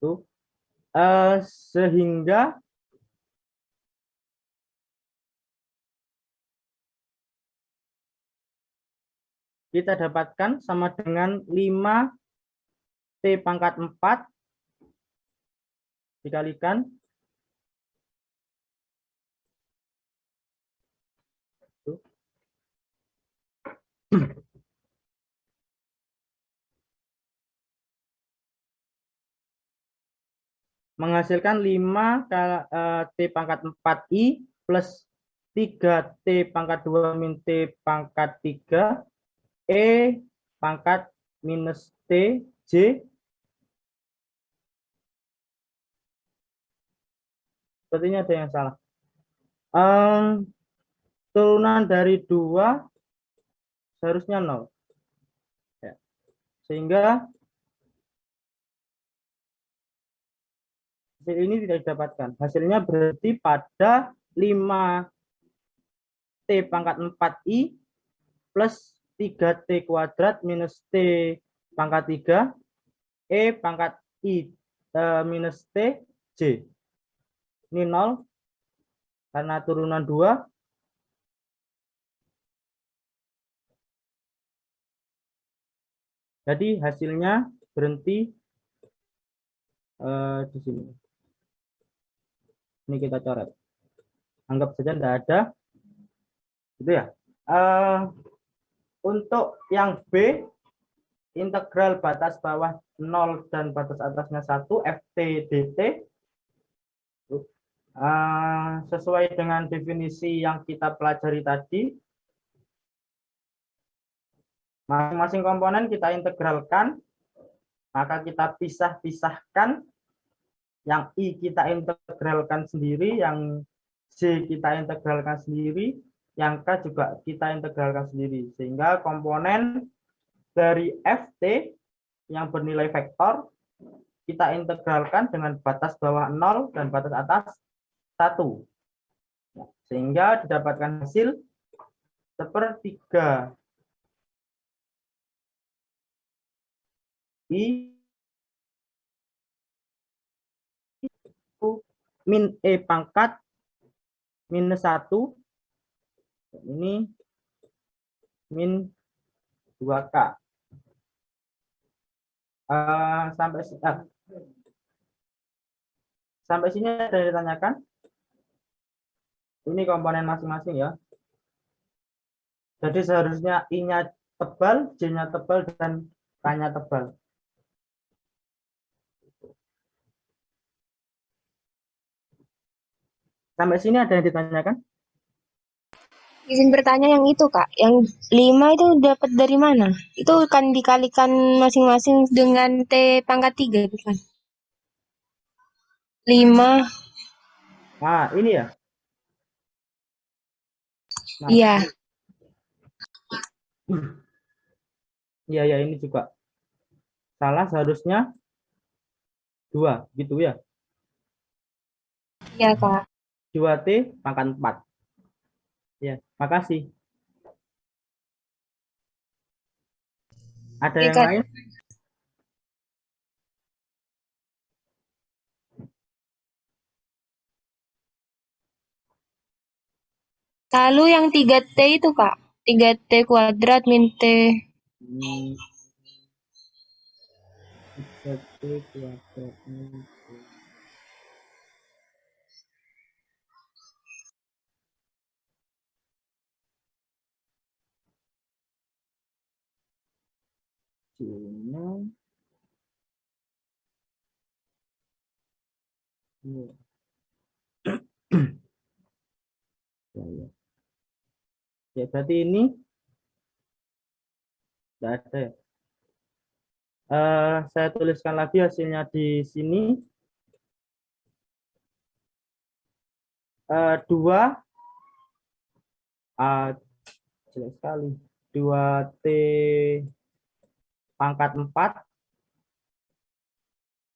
Tuh. Sehingga kita dapatkan sama dengan 5T pangkat 4 dikalikan menghasilkan 5 T pangkat 4I plus 3T pangkat 2 min T pangkat 3 E pangkat minus T J. Sepertinya ada yang salah. Turunan dari 2 seharusnya 0. Ya. Sehingga hasil ini tidak didapatkan. Hasilnya berarti pada 5T pangkat 4I plus 3T kuadrat minus T pangkat 3 E pangkat I minus T J. Ini 0 karena turunan 2. Jadi hasilnya berhenti di sini. Ini kita coret. Anggap saja tidak ada. Gitu ya. Untuk yang B, integral batas bawah 0 dan batas atasnya 1 ft dt. Sesuai dengan definisi yang kita pelajari tadi, masing-masing komponen kita integralkan maka kita pisah-pisahkan, yang I kita integralkan sendiri, yang J kita integralkan sendiri, yang K juga kita integralkan sendiri, sehingga komponen dari FT yang bernilai vektor kita integralkan dengan batas bawah 0 dan batas atas 1, sehingga didapatkan hasil sepertiga I min E pangkat minus 1, ini min 2K. Sampai sini ada yang ditanyakan? Ini komponen masing-masing ya. Jadi seharusnya I-nya tebal, J-nya tebal, dan K-nya tebal. Sampai sini ada yang ditanyakan? Izin bertanya yang itu, Kak. Yang 5 itu dapat dari mana? Itu kan dikalikan masing-masing dengan T pangkat 3, bukan? 5, Nah, ini ya. Nah, iya. Iya, ya, ini juga salah, seharusnya 2, gitu ya. Iya, Kak. 2T pangkat 4. Ya, makasih. Ada Oke, yang Kak. lain? Lalu yang 3T itu, Kak. 3T kuadrat min T. 3T kuadrat min T. Ya, berarti ini tidak ada ya. Saya tuliskan lagi hasilnya di sini. 2 jelek sekali. 2T pangkat 4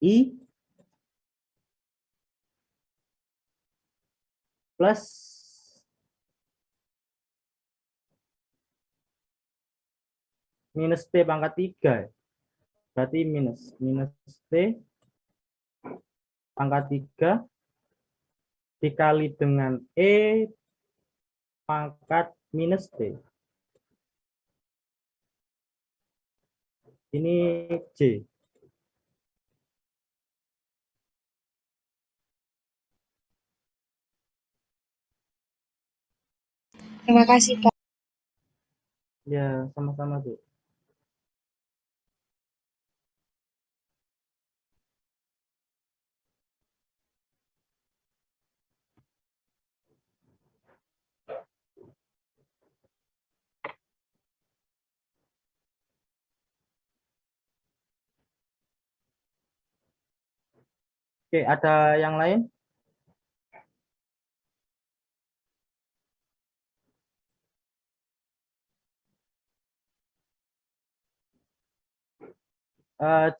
I plus minus T pangkat 3. Berarti minus T pangkat 3 dikali dengan E pangkat minus T. Ini J. Terima kasih, Kak. Ya, sama-sama, Bu. Oke, ada yang lain?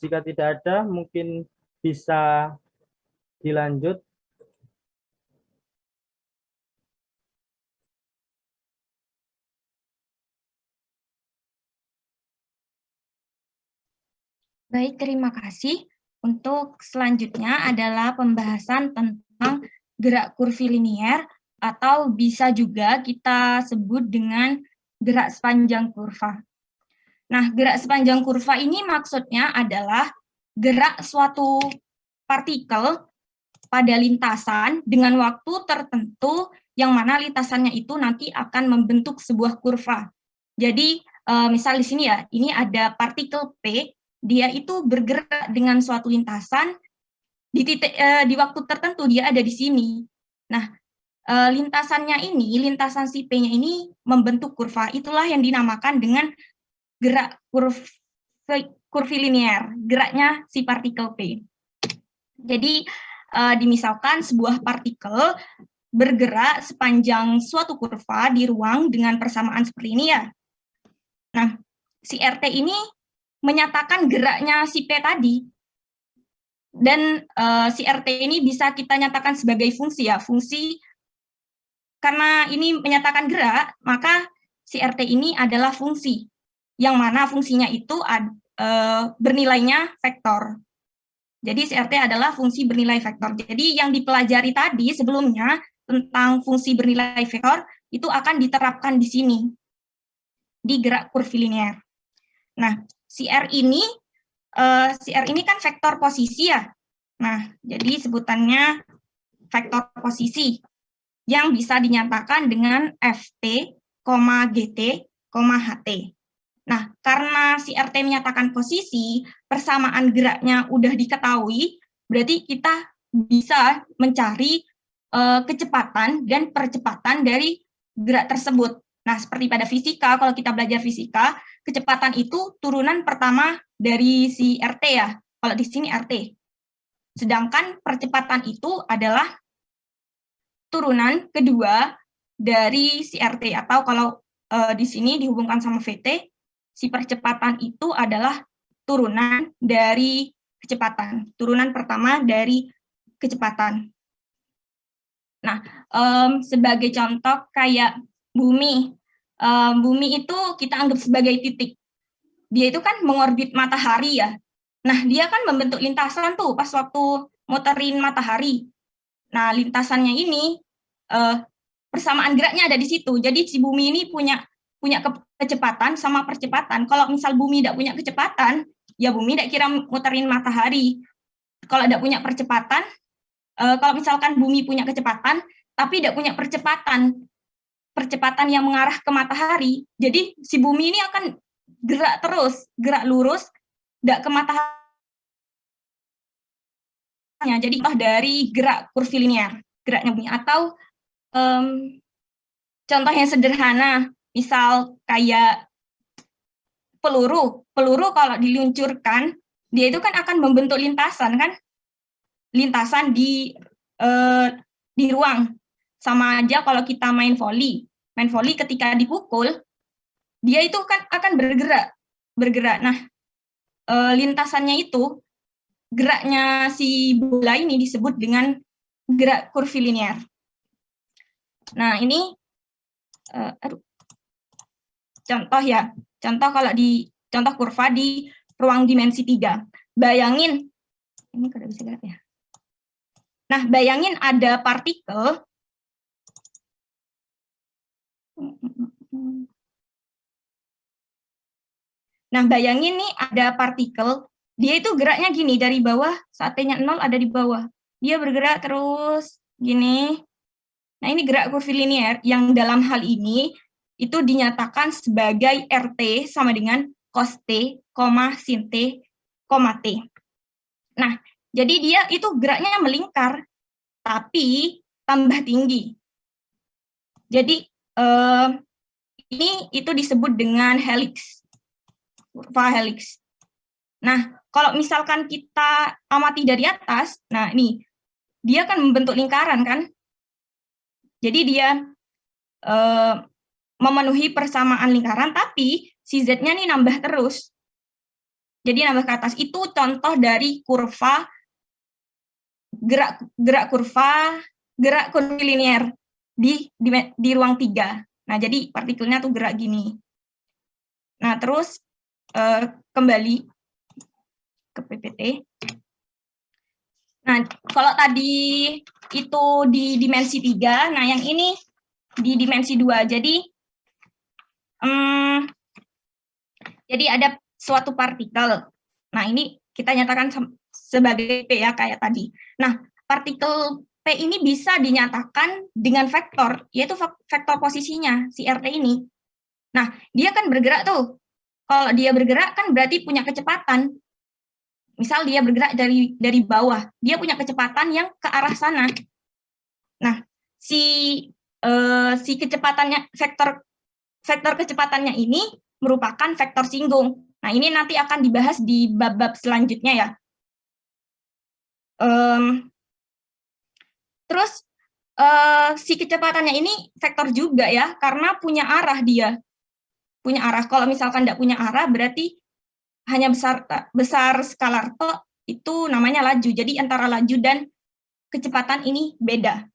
Jika tidak ada, mungkin bisa dilanjut. Baik, terima kasih. Untuk selanjutnya adalah pembahasan tentang gerak kurvilinier atau bisa juga kita sebut dengan gerak sepanjang kurva. Nah, gerak sepanjang kurva ini maksudnya adalah gerak suatu partikel pada lintasan dengan waktu tertentu yang mana lintasannya itu nanti akan membentuk sebuah kurva. Jadi, misal di sini ya, ini ada partikel P, dia itu bergerak dengan suatu lintasan di waktu tertentu dia ada di sini. Nah, lintasannya ini, lintasan si P-nya ini membentuk kurva. Itulah yang dinamakan dengan gerak kurvilinear, geraknya si partikel P. Jadi, dimisalkan sebuah partikel bergerak sepanjang suatu kurva di ruang dengan persamaan seperti ini ya. Nah, si RT ini menyatakan geraknya si P tadi. Dan si RT ini bisa kita nyatakan sebagai fungsi ya, fungsi karena ini menyatakan gerak, maka si RT ini adalah fungsi, yang mana fungsinya itu bernilainya vektor. Jadi si RT adalah fungsi bernilai vektor. Jadi yang dipelajari tadi sebelumnya tentang fungsi bernilai vektor itu akan diterapkan di sini, di gerak kurvilinear. Nah, si R ini kan vektor posisi ya. Nah, jadi sebutannya vektor posisi yang bisa dinyatakan dengan Ft, Gt, Ht. Nah, karena si RT menyatakan posisi, persamaan geraknya udah diketahui, berarti kita bisa mencari kecepatan dan percepatan dari gerak tersebut. Nah, seperti pada fisika, kalau kita belajar fisika, kecepatan itu turunan pertama dari si RT ya, kalau di sini RT. Sedangkan percepatan itu adalah turunan kedua dari si RT, atau kalau di sini dihubungkan sama VT, si percepatan itu adalah turunan dari kecepatan, turunan pertama dari kecepatan. Nah, sebagai contoh kayak bumi, bumi itu kita anggap sebagai titik. Dia itu kan mengorbit matahari ya. Nah, dia kan membentuk lintasan tuh pas waktu muterin matahari. Nah, lintasannya ini persamaan geraknya ada di situ. Jadi si bumi ini punya kecepatan sama percepatan. Kalau misal bumi tidak punya kecepatan, ya bumi tidak kira muterin matahari. Kalau tidak punya percepatan, kalau misalkan bumi punya kecepatan, tapi tidak punya percepatan yang mengarah ke matahari, jadi si bumi ini akan gerak terus, gerak lurus, tidak ke matahari. Jadi dari gerak kurvilinear, geraknya bumi. Atau contoh yang sederhana, misal kayak peluru kalau diluncurkan, dia itu kan akan membentuk lintasan kan, lintasan di ruang. Sama aja kalau kita main volley ketika dipukul, dia itu kan akan bergerak. Nah, lintasannya itu, geraknya si bola ini disebut dengan gerak kurvilinear. Nah, ini contoh kalau di contoh kurva di ruang dimensi 3. Bayangin, ini kalau bisa lihat ya. Nah, bayangin ada partikel. Nah, bayangin nih ada partikel, dia itu geraknya gini, dari bawah, saat T-nya 0 ada di bawah. Dia bergerak terus gini. Nah, ini gerak kurvilinear yang dalam hal ini itu dinyatakan sebagai RT sama dengan cos T, sin T, T. Nah, jadi dia itu geraknya melingkar, tapi tambah tinggi. Jadi, ini itu disebut dengan helix, kurva helix. Nah, kalau misalkan kita amati dari atas, nah ini, dia kan membentuk lingkaran kan? Jadi dia memenuhi persamaan lingkaran, tapi si Z-nya nih nambah terus. Jadi nambah ke atas. Itu contoh dari kurva gerak kurvilinear di ruang 3. Nah, jadi partikelnya tuh gerak gini. Nah, terus kembali ke PPT. Nah, kalau tadi itu di dimensi 3, nah yang ini di dimensi 2. Jadi ada suatu partikel. Nah, ini kita nyatakan sebagai P ya, kayak tadi. Nah, partikel P ini bisa dinyatakan dengan vektor, yaitu vektor posisinya, si RT ini. Nah, dia kan bergerak tuh. Kalau dia bergerak kan berarti punya kecepatan. Misal dia bergerak dari bawah, dia punya kecepatan yang ke arah sana. Nah, si kecepatannya, vektor kecepatannya ini merupakan vektor singgung. Nah, ini nanti akan dibahas di bab-bab selanjutnya ya. Terus si kecepatannya ini vektor juga ya, karena punya arah dia. Punya arah. Kalau misalkan tidak punya arah, berarti hanya besar skalar tok, itu namanya laju. Jadi antara laju dan kecepatan ini beda.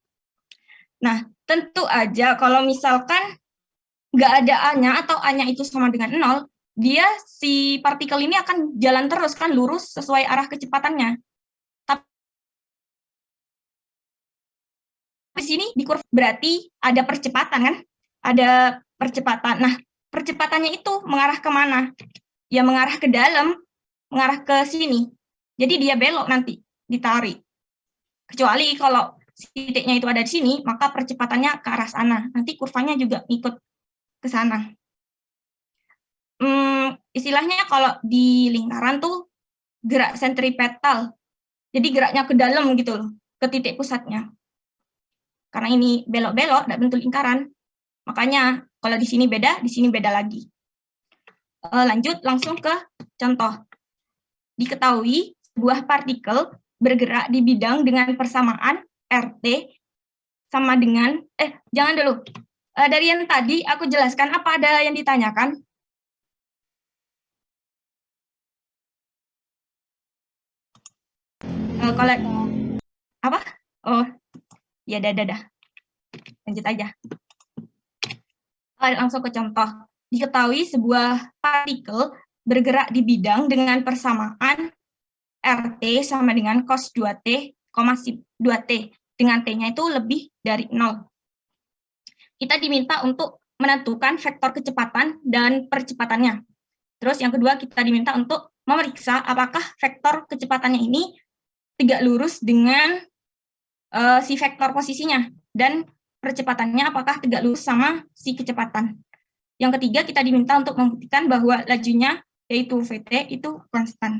Nah, tentu aja kalau misalkan nggak ada A-nya atau A-nya itu sama dengan 0, dia si partikel ini akan jalan terus kan, lurus sesuai arah kecepatannya. Tapi di sini di kurva berarti ada percepatan kan? Ada percepatan. Nah, percepatannya itu mengarah ke mana? Ya mengarah ke dalam, mengarah ke sini. Jadi dia belok nanti, ditarik. Kecuali kalau titiknya itu ada di sini, maka percepatannya ke arah sana. Nanti kurvanya juga ikut ke sana. Istilahnya kalau di lingkaran tuh gerak sentripetal. Jadi geraknya ke dalam gitu loh, ke titik pusatnya. Karena ini belok-belok, tidak bentuk lingkaran. Makanya kalau di sini beda lagi. Lanjut langsung ke contoh. Diketahui sebuah partikel bergerak di bidang dengan persamaan RT sama dengan, jangan dulu. Dari yang tadi aku jelaskan, apa ada yang ditanyakan? Kalau apa? Oh, ya dah. Lanjut aja. Langsung ke contoh. Diketahui sebuah partikel bergerak di bidang dengan persamaan RT sama dengan cos 2T, sin 2T. Dengan T-nya itu lebih dari 0. Kita diminta untuk menentukan vektor kecepatan dan percepatannya. Terus yang kedua, kita diminta untuk memeriksa apakah vektor kecepatannya ini tegak lurus dengan si vektor posisinya, dan percepatannya apakah tegak lurus sama si kecepatan. Yang ketiga, kita diminta untuk membuktikan bahwa lajunya, yaitu VT, itu konstan.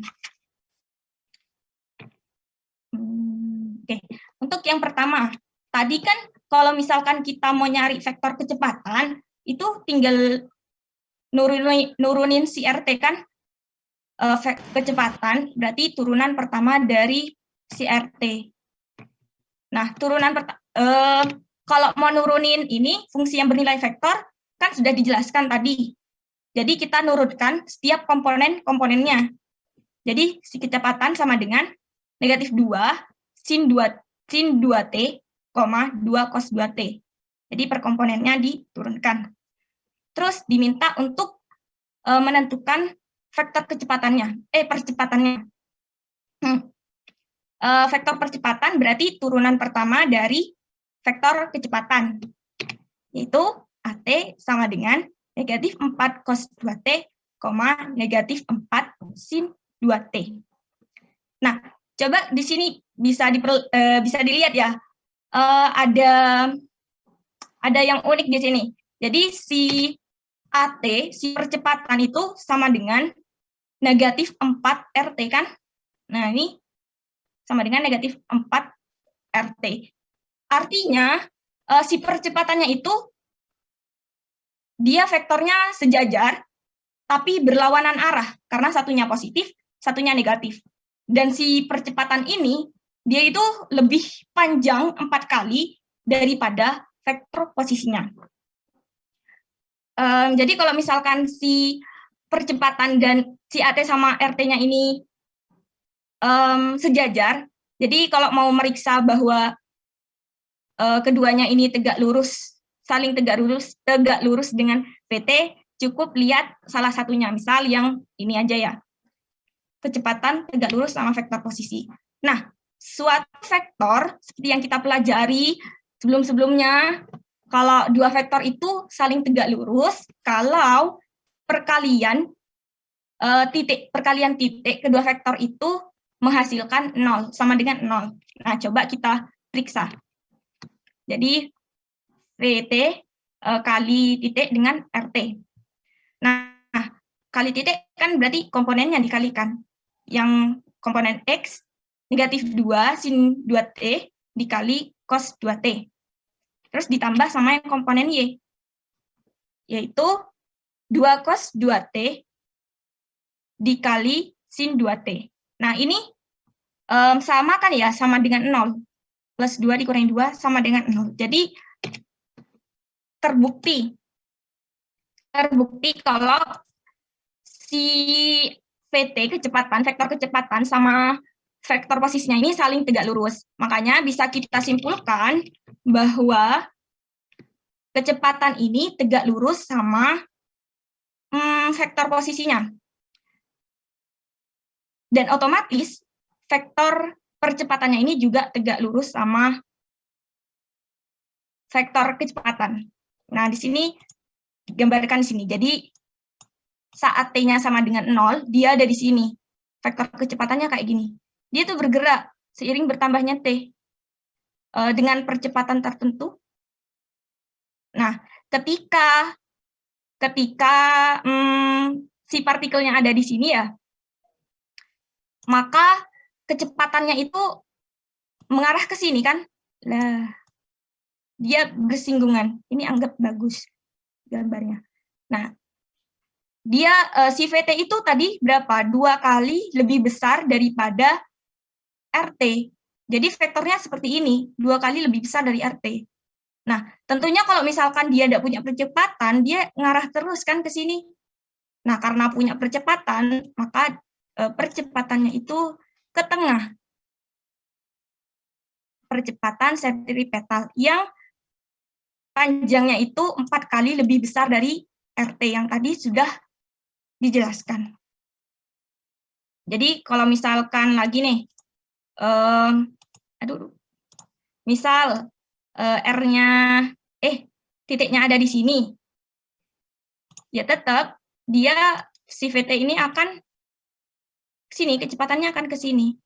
Oke. Untuk yang pertama, tadi kan kalau misalkan kita mau nyari vektor kecepatan, itu tinggal nurunin si RT kan, kecepatan, berarti turunan pertama dari si RT. Nah, kalau mau nurunin ini, fungsi yang bernilai vektor, kan sudah dijelaskan tadi. Jadi kita nurutkan setiap komponennya. Jadi si kecepatan sama dengan negatif 2 sin 2T, 2 cos 2T. Jadi per komponennya diturunkan. Terus diminta untuk menentukan vektor percepatannya. Vektor percepatan berarti turunan pertama dari vektor kecepatan, yaitu AT sama dengan negatif 4 cos 2T, negatif 4 sin 2T. Nah, coba di sini bisa dilihat ya, ada yang unik di sini. Jadi si AT, si percepatan itu sama dengan negatif 4 RT kan? Nah, ini sama dengan negatif 4 RT. Artinya, si percepatannya itu, dia vektornya sejajar, tapi berlawanan arah, karena satunya positif, satunya negatif. Dan si percepatan ini, dia itu lebih panjang 4 kali daripada vektor posisinya. Jadi kalau misalkan si percepatan dan si AT sama RT-nya ini sejajar, jadi kalau mau meriksa bahwa keduanya ini saling tegak lurus dengan VT, cukup lihat salah satunya, misal yang ini aja ya, kecepatan tegak lurus sama vektor posisi. Nah, suatu vektor seperti yang kita pelajari sebelum-sebelumnya, kalau dua vektor itu saling tegak lurus kalau perkalian titik kedua vektor itu menghasilkan 0, sama dengan 0. Nah, coba kita periksa. Jadi VT kali titik dengan RT. Nah, kali titik kan berarti komponennya dikalikan. Yang komponen X, negatif 2 sin 2T dikali cos 2T. Terus ditambah sama yang komponen Y, yaitu 2 cos 2T dikali sin 2T. Nah, ini sama kan ya, sama dengan 0. Plus 2 dikurangi 2 sama dengan 0. Jadi, terbukti kalau si VT kecepatan, vektor kecepatan sama vektor posisinya ini saling tegak lurus. Makanya bisa kita simpulkan bahwa kecepatan ini tegak lurus sama vektor posisinya. Dan otomatis vektor percepatannya ini juga tegak lurus sama vektor kecepatan. Nah, di sini digambarkan di sini. Jadi saat T-nya sama dengan 0, dia ada di sini. Vektor kecepatannya kayak gini. Dia tuh bergerak seiring bertambahnya T dengan percepatan tertentu. Nah, ketika si partikelnya ada di sini ya, maka kecepatannya itu mengarah ke sini kan. Nah, dia bersinggungan. Ini anggap bagus gambarnya. Nah, dia si VT itu tadi berapa? 2 kali lebih besar daripada RT. Jadi vektornya seperti ini, 2 kali lebih besar dari RT. Nah, tentunya kalau misalkan dia tidak punya percepatan, dia ngarah terus kan ke sini. Nah, karena punya percepatan, maka percepatannya itu ke tengah. Percepatan sentripetal yang panjangnya itu 4 kali lebih besar dari RT yang tadi sudah dijelaskan. Jadi kalau misalkan lagi nih, misal R-nya, titiknya ada di sini, ya tetap dia si VT ini akan ke sini, kecepatannya akan ke sini,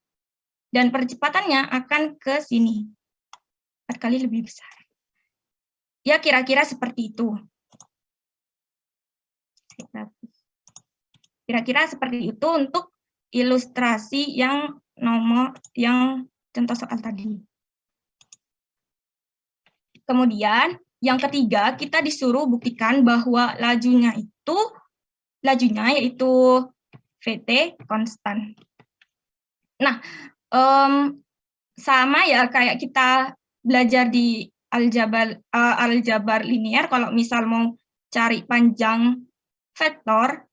dan percepatannya akan ke sini, 4 kali lebih besar. Ya kira-kira seperti itu. Kira-kira seperti itu untuk ilustrasi yang contoh soal tadi. Kemudian yang ketiga, kita disuruh buktikan bahwa lajunya yaitu VT konstan. Nah, sama ya kayak kita belajar di aljabar linier, kalau misal mau cari panjang vektor,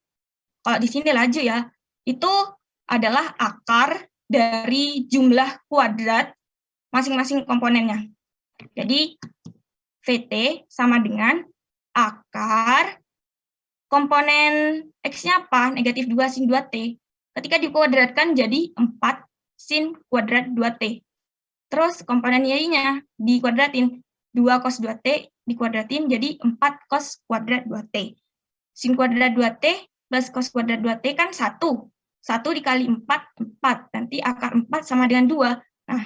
kalau di sini laju ya, itu adalah akar dari jumlah kuadrat masing-masing komponennya. Jadi, VT sama dengan akar komponen X-nya apa? Negatif 2 sin 2T. Ketika dikuadratkan jadi 4 sin kuadrat 2T. Terus komponen Y-nya dikuadratin. 2 cos 2T dikuadratin jadi 4 cos kuadrat 2T. Sin kuadrat 2T plus cos kuadrat 2T kan 1. 1 dikali 4, 4. Nanti akar 4 sama dengan 2. Nah,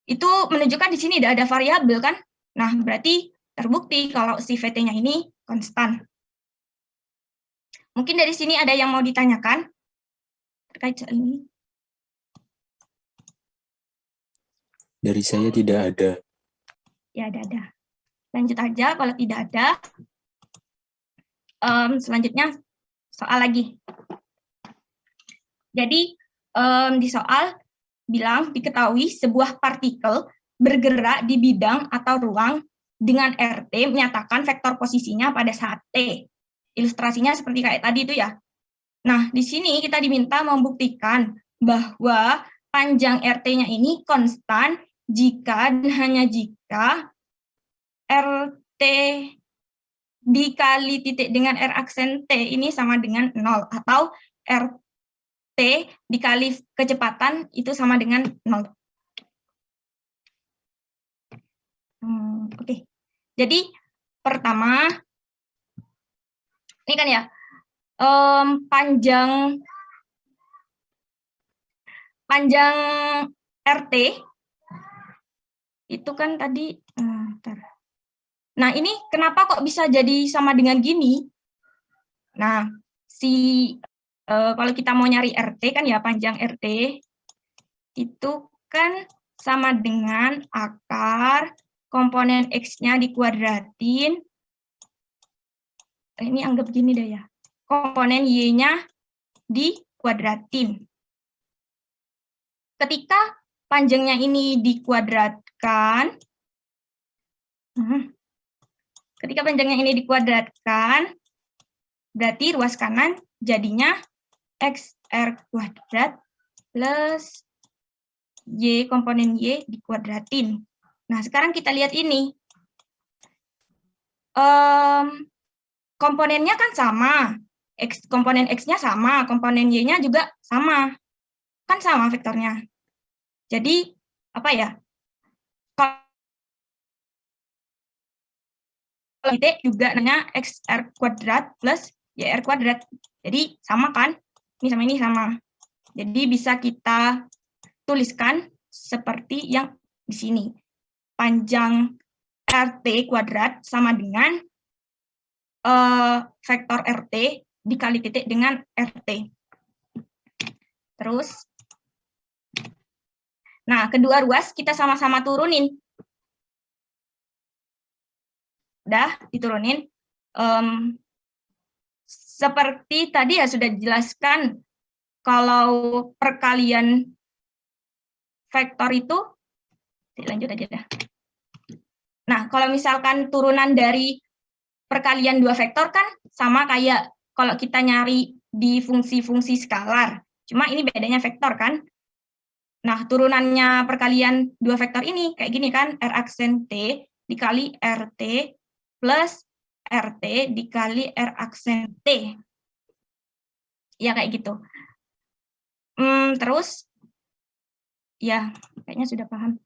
itu menunjukkan di sini tidak ada variabel kan? Nah, berarti terbukti kalau si VT-nya ini konstan. Mungkin dari sini ada yang mau ditanyakan terkait soal ini? Dari saya tidak ada. Ya, ada. Lanjut aja, kalau tidak ada. Selanjutnya, soal lagi. Jadi, di soal bilang diketahui sebuah partikel bergerak di bidang atau ruang dengan RT menyatakan vektor posisinya pada saat T. Ilustrasinya seperti kayak tadi itu ya. Nah, di sini kita diminta membuktikan bahwa panjang RT-nya ini konstan jika dan hanya jika RT dikali titik dengan R aksen T ini sama dengan 0, atau RT dikali kecepatan itu sama dengan 0. Oke. Jadi pertama, ini kan ya, panjang RT itu kan tadi, nah ini kenapa kok bisa jadi sama dengan gini? Nah, kalau kita mau nyari RT kan ya, panjang RT itu kan sama dengan akar komponen X-nya dikuadratin. Ini anggap gini deh ya. Komponen Y-nya kuadratin. Ketika panjangnya ini dikuadratkan, berarti ruas kanan jadinya XR kuadrat plus Y komponen Y dikuadratin. Nah, sekarang kita lihat ini. Komponennya kan sama. Komponen X-nya sama, komponen Y-nya juga sama. Kan sama vektornya. Jadi, apa ya? Kalau T juga namanya XR kuadrat plus YR kuadrat. Jadi, sama kan? Ini sama ini sama. Jadi, bisa kita tuliskan seperti yang di sini. Panjang RT kuadrat sama dengan vektor RT dikali titik dengan RT. Terus, nah, kedua ruas kita sama-sama turunin. Udah diturunin. Seperti tadi ya sudah dijelaskan, kalau perkalian vektor itu, lanjut aja dah. Nah, kalau misalkan turunan dari perkalian dua vektor kan sama kayak kalau kita nyari di fungsi-fungsi skalar. Cuma ini bedanya vektor kan. Nah, turunannya perkalian dua vektor ini kayak gini kan, R aksen T dikali RT plus RT dikali R aksen T. Ya, kayak gitu. Terus, ya, kayaknya sudah paham.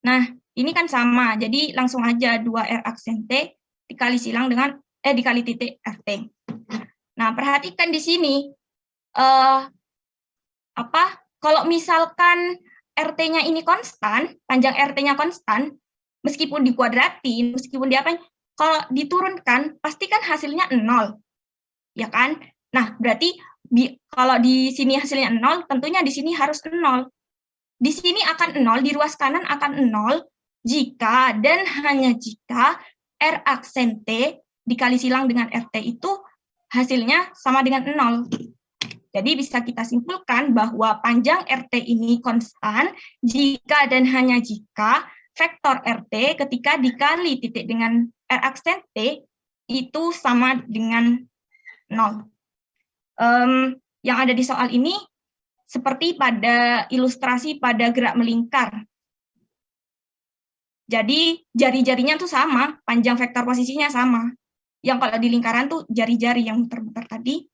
Nah, ini kan sama, jadi langsung aja 2R aksen T dikali silang dengan, dikali titik RT. Nah, perhatikan di sini, kalau misalkan RT-nya ini konstan, panjang RT-nya konstan, meskipun dikuadratin, meskipun diapain, kalau diturunkan, pasti kan hasilnya 0. Ya kan? Nah, berarti kalau di sini hasilnya 0, tentunya di sini harus 0. Di sini akan 0, di ruas kanan akan 0, jika dan hanya jika R aksen T dikali silang dengan RT itu hasilnya sama dengan 0. Jadi bisa kita simpulkan bahwa panjang RT ini konstan jika dan hanya jika vektor RT ketika dikali titik dengan R aksen T itu sama dengan 0. Yang ada di soal ini seperti pada ilustrasi pada gerak melingkar. Jadi jari-jarinya tuh sama, panjang vektor posisinya sama. Yang kalau di lingkaran tuh jari-jari yang muter-muter tadi.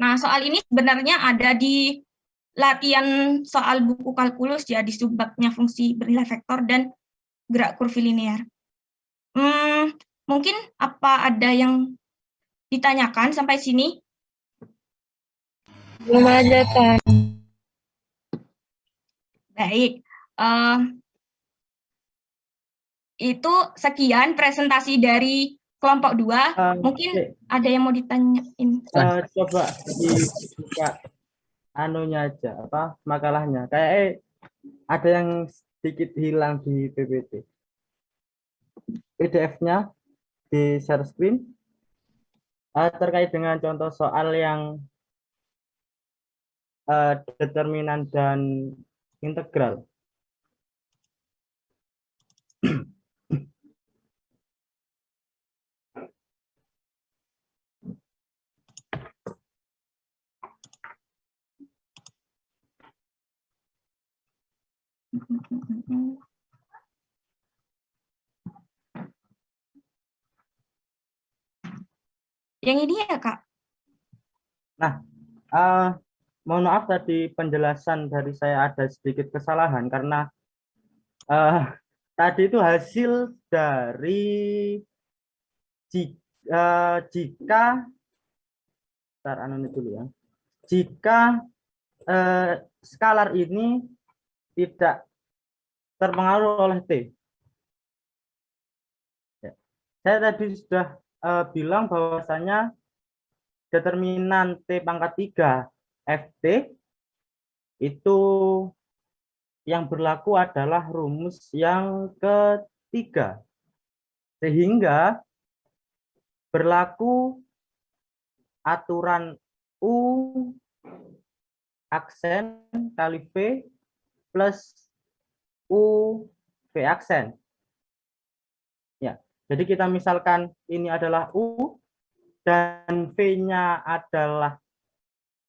Nah, soal ini sebenarnya ada di latihan soal buku kalkulus ya, di subbabnya fungsi bernilai vektor dan gerak kurvilinear. Mungkin apa ada yang ditanyakan sampai sini? Belum ada, Kak. Baik. Itu sekian presentasi dari kelompok 2. Mungkin ada yang mau ditanyain. Coba dibuka anunya aja, makalahnya. Kayak ada yang sedikit hilang di PPT. PDF-nya di share screen terkait dengan contoh soal yang determinan dan integral. Yang ini ya, Kak? Nah, mohon maaf tadi penjelasan dari saya ada sedikit kesalahan karena tadi itu hasil dari jika dulu ya. Jika skalar ini tidak terpengaruh oleh T. Ya. Saya tadi sudah bilang bahwasanya determinan T pangkat 3 FT itu yang berlaku adalah rumus yang ketiga. Sehingga berlaku aturan U aksen kali V plus U V aksen. Ya, jadi kita misalkan ini adalah U dan V-nya adalah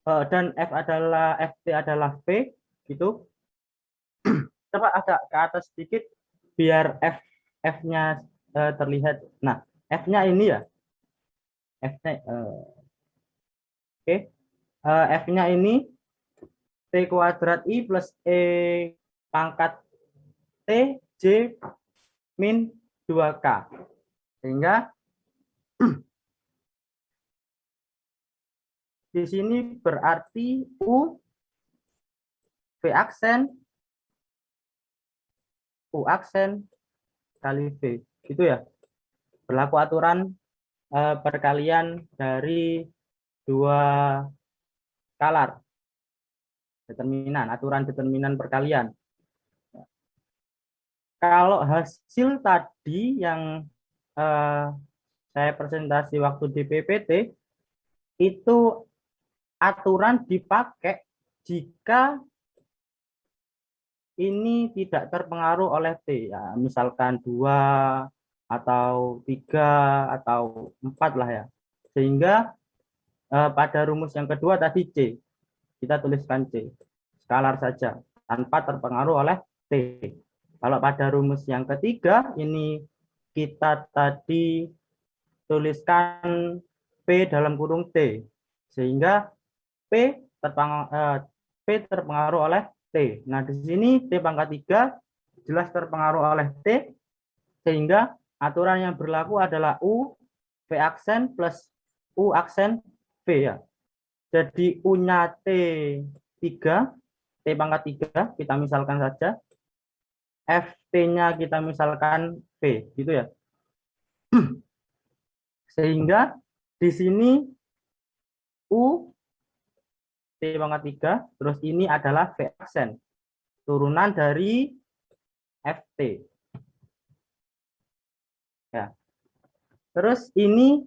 dan F adalah FT adalah V gitu. Coba agak ke atas sedikit biar F-nya terlihat. Nah, F-nya ini ya. F-nya oke. F-nya ini T kuadrat I plus E pangkat T J min 2K. Sehingga di sini berarti U V aksen U aksen kali V. Gitu ya. Berlaku aturan perkalian dari dua skalar. Determinan, aturan determinan perkalian. Kalau hasil tadi yang saya presentasi waktu di PPT, itu aturan dipakai jika ini tidak terpengaruh oleh T. Ya, misalkan 2 atau 3 atau 4 lah ya. Sehingga pada rumus yang kedua tadi C. Kita tuliskan C, skalar saja, tanpa terpengaruh oleh T. Kalau pada rumus yang ketiga, ini kita tadi tuliskan P dalam kurung T, sehingga P terpengaruh oleh T. Nah, di sini T pangkat 3 jelas terpengaruh oleh T, sehingga aturan yang berlaku adalah U V aksen plus U aksen V ya. Jadi U-nya T3, T pangkat 3, kita misalkan saja. FT-nya kita misalkan V, gitu ya. Sehingga di sini U T pangkat 3, terus ini adalah V aksen. Turunan dari FT. Ya. Terus ini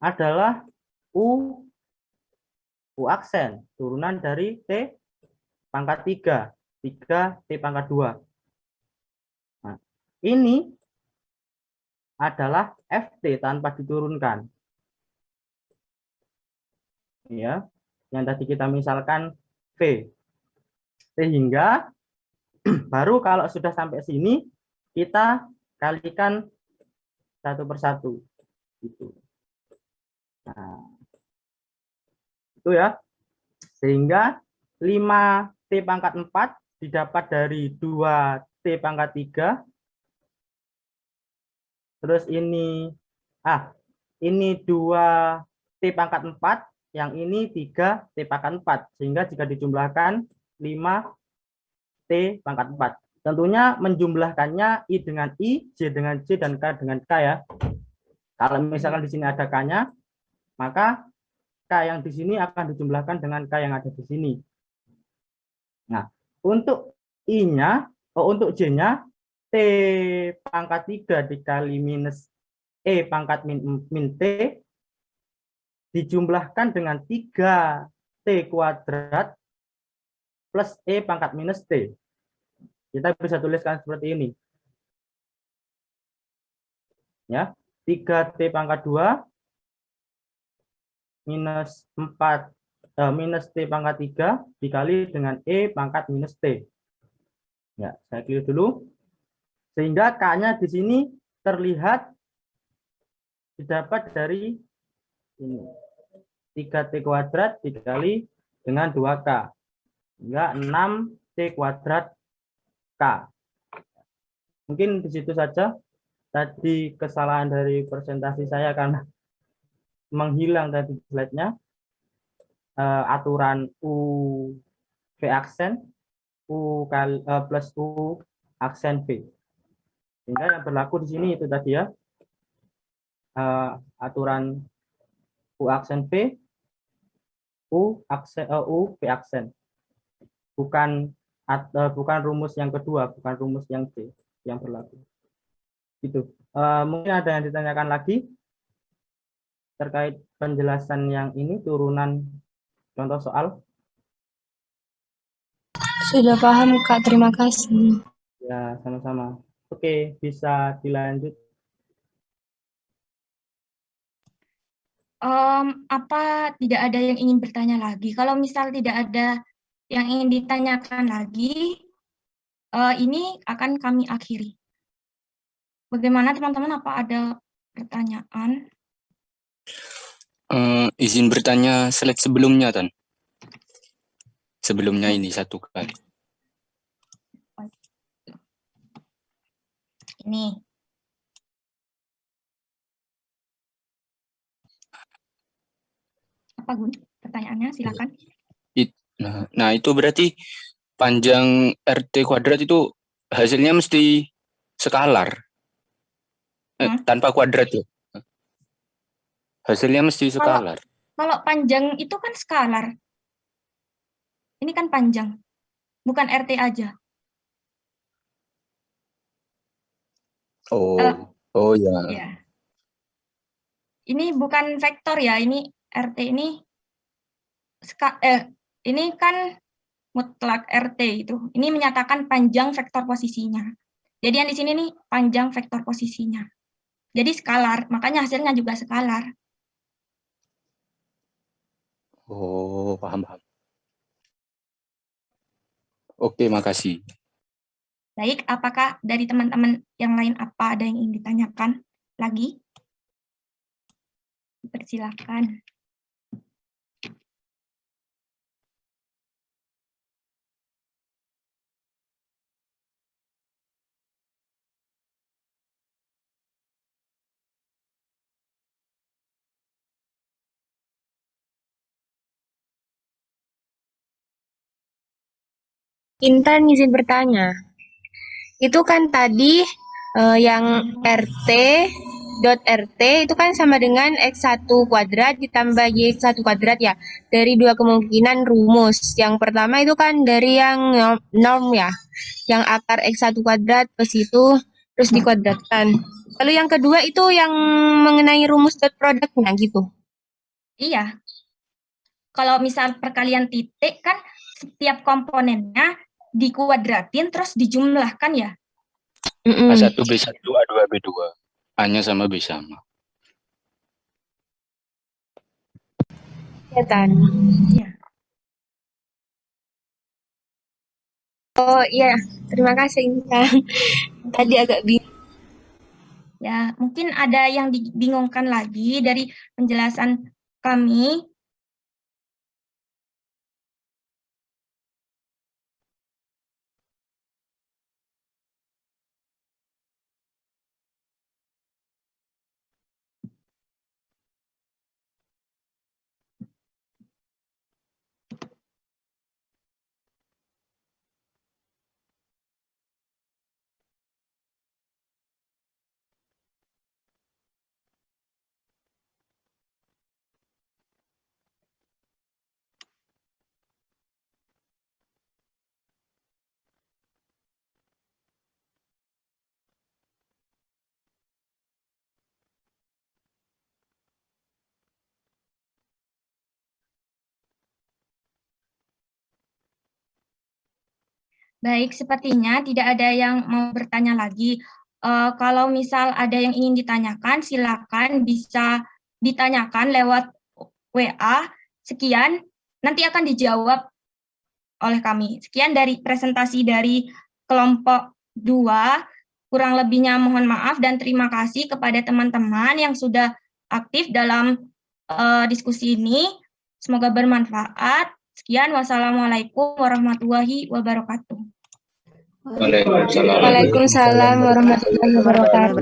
adalah U aksen, turunan dari T pangkat 3, 3 T pangkat 2. Nah, ini adalah FT tanpa diturunkan. Ya, yang tadi kita misalkan V. Sehingga baru kalau sudah sampai sini kita kalikan satu persatu. Gitu. Nah, itu ya. Sehingga 5T pangkat 4 didapat dari 2T pangkat 3. Terus ini ini 2T pangkat 4, yang ini 3T pangkat 4. Sehingga jika dijumlahkan 5T pangkat 4. Tentunya menjumlahkannya I dengan I, J dengan J, dan K dengan K ya. Kalau misalkan di sini ada K-nya, maka K yang di sini akan dijumlahkan dengan K yang ada di sini. Nah, untuk I-nya, untuk J-nya, T pangkat 3 dikali minus E pangkat min T, dijumlahkan dengan 3T kuadrat plus E pangkat minus T. Kita bisa tuliskan seperti ini. Ya, 3T pangkat 2 minus 4 minus T pangkat 3 dikali dengan E pangkat minus T. Ya, saya clear dulu. Sehingga K-nya di sini terlihat didapat dari ini. 3T kuadrat dikali dengan 2K. Hingga 6T kuadrat K. Mungkin di situ saja. Tadi kesalahan dari presentasi saya karena menghilang tadi slide-nya. Aturan U V aksen U kali plus U aksen V. Sehingga yang berlaku di sini itu tadi ya, aturan U aksen V, U V aksen. Bukan rumus yang kedua, bukan rumus yang C yang berlaku. Gitu. Mungkin ada yang ditanyakan lagi terkait penjelasan yang ini, turunan contoh soal. Sudah paham, Kak. Terima kasih. Ya, sama-sama. Oke, bisa dilanjut. Apa tidak ada yang ingin bertanya lagi? Kalau misal tidak ada yang ingin ditanyakan lagi, ini akan kami akhiri. Bagaimana teman-teman? Apa ada pertanyaan? Izin bertanya slide sebelumnya, Tan. Sebelumnya ini satu kali. Ini. Apa Gun? Pertanyaannya silakan. Nah, itu berarti panjang RT kuadrat itu hasilnya mesti skalar. Tanpa kuadrat ya. Hasilnya mesti skalar. Kalau panjang itu kan skalar. Ini kan panjang. Bukan RT aja. Oh ya. Ya. Ini bukan vektor ya, ini RT ini ini kan mutlak RT itu. Ini menyatakan panjang vektor posisinya. Jadi yang di sini nih panjang vektor posisinya. Jadi skalar, makanya hasilnya juga skalar. Oh, paham. Oke, makasih. Baik, apakah dari teman-teman yang lain ada yang ingin ditanyakan lagi? Persilakan. Intan izin bertanya. Itu kan tadi yang RT itu kan sama dengan X1 kuadrat ditambah Y1 kuadrat ya. Dari dua kemungkinan rumus. Yang pertama itu kan dari yang norm ya. Yang akar X1 kuadrat plus itu terus dikuadratkan. Lalu yang kedua itu yang mengenai rumus dot produknya gitu. Iya. Kalau misal perkalian titik kan setiap komponennya dikuadratin terus dijumlahkan ya. A1, B1, A2, B2. A-nya sama, B sama. Ya, Tan. Iya. Oh iya, terima kasih Intan. Tadi agak bingung. Ya, mungkin ada yang dibingungkan lagi dari penjelasan kami. Baik, sepertinya tidak ada yang mau bertanya lagi. Kalau misal ada yang ingin ditanyakan, silakan bisa ditanyakan lewat WA. Sekian, nanti akan dijawab oleh kami. Sekian dari presentasi dari kelompok 2. Kurang lebihnya mohon maaf dan terima kasih kepada teman-teman yang sudah aktif dalam diskusi ini. Semoga bermanfaat. Sekian, wassalamualaikum warahmatullahi wabarakatuh. Waalaikumsalam warahmatullahi wabarakatuh.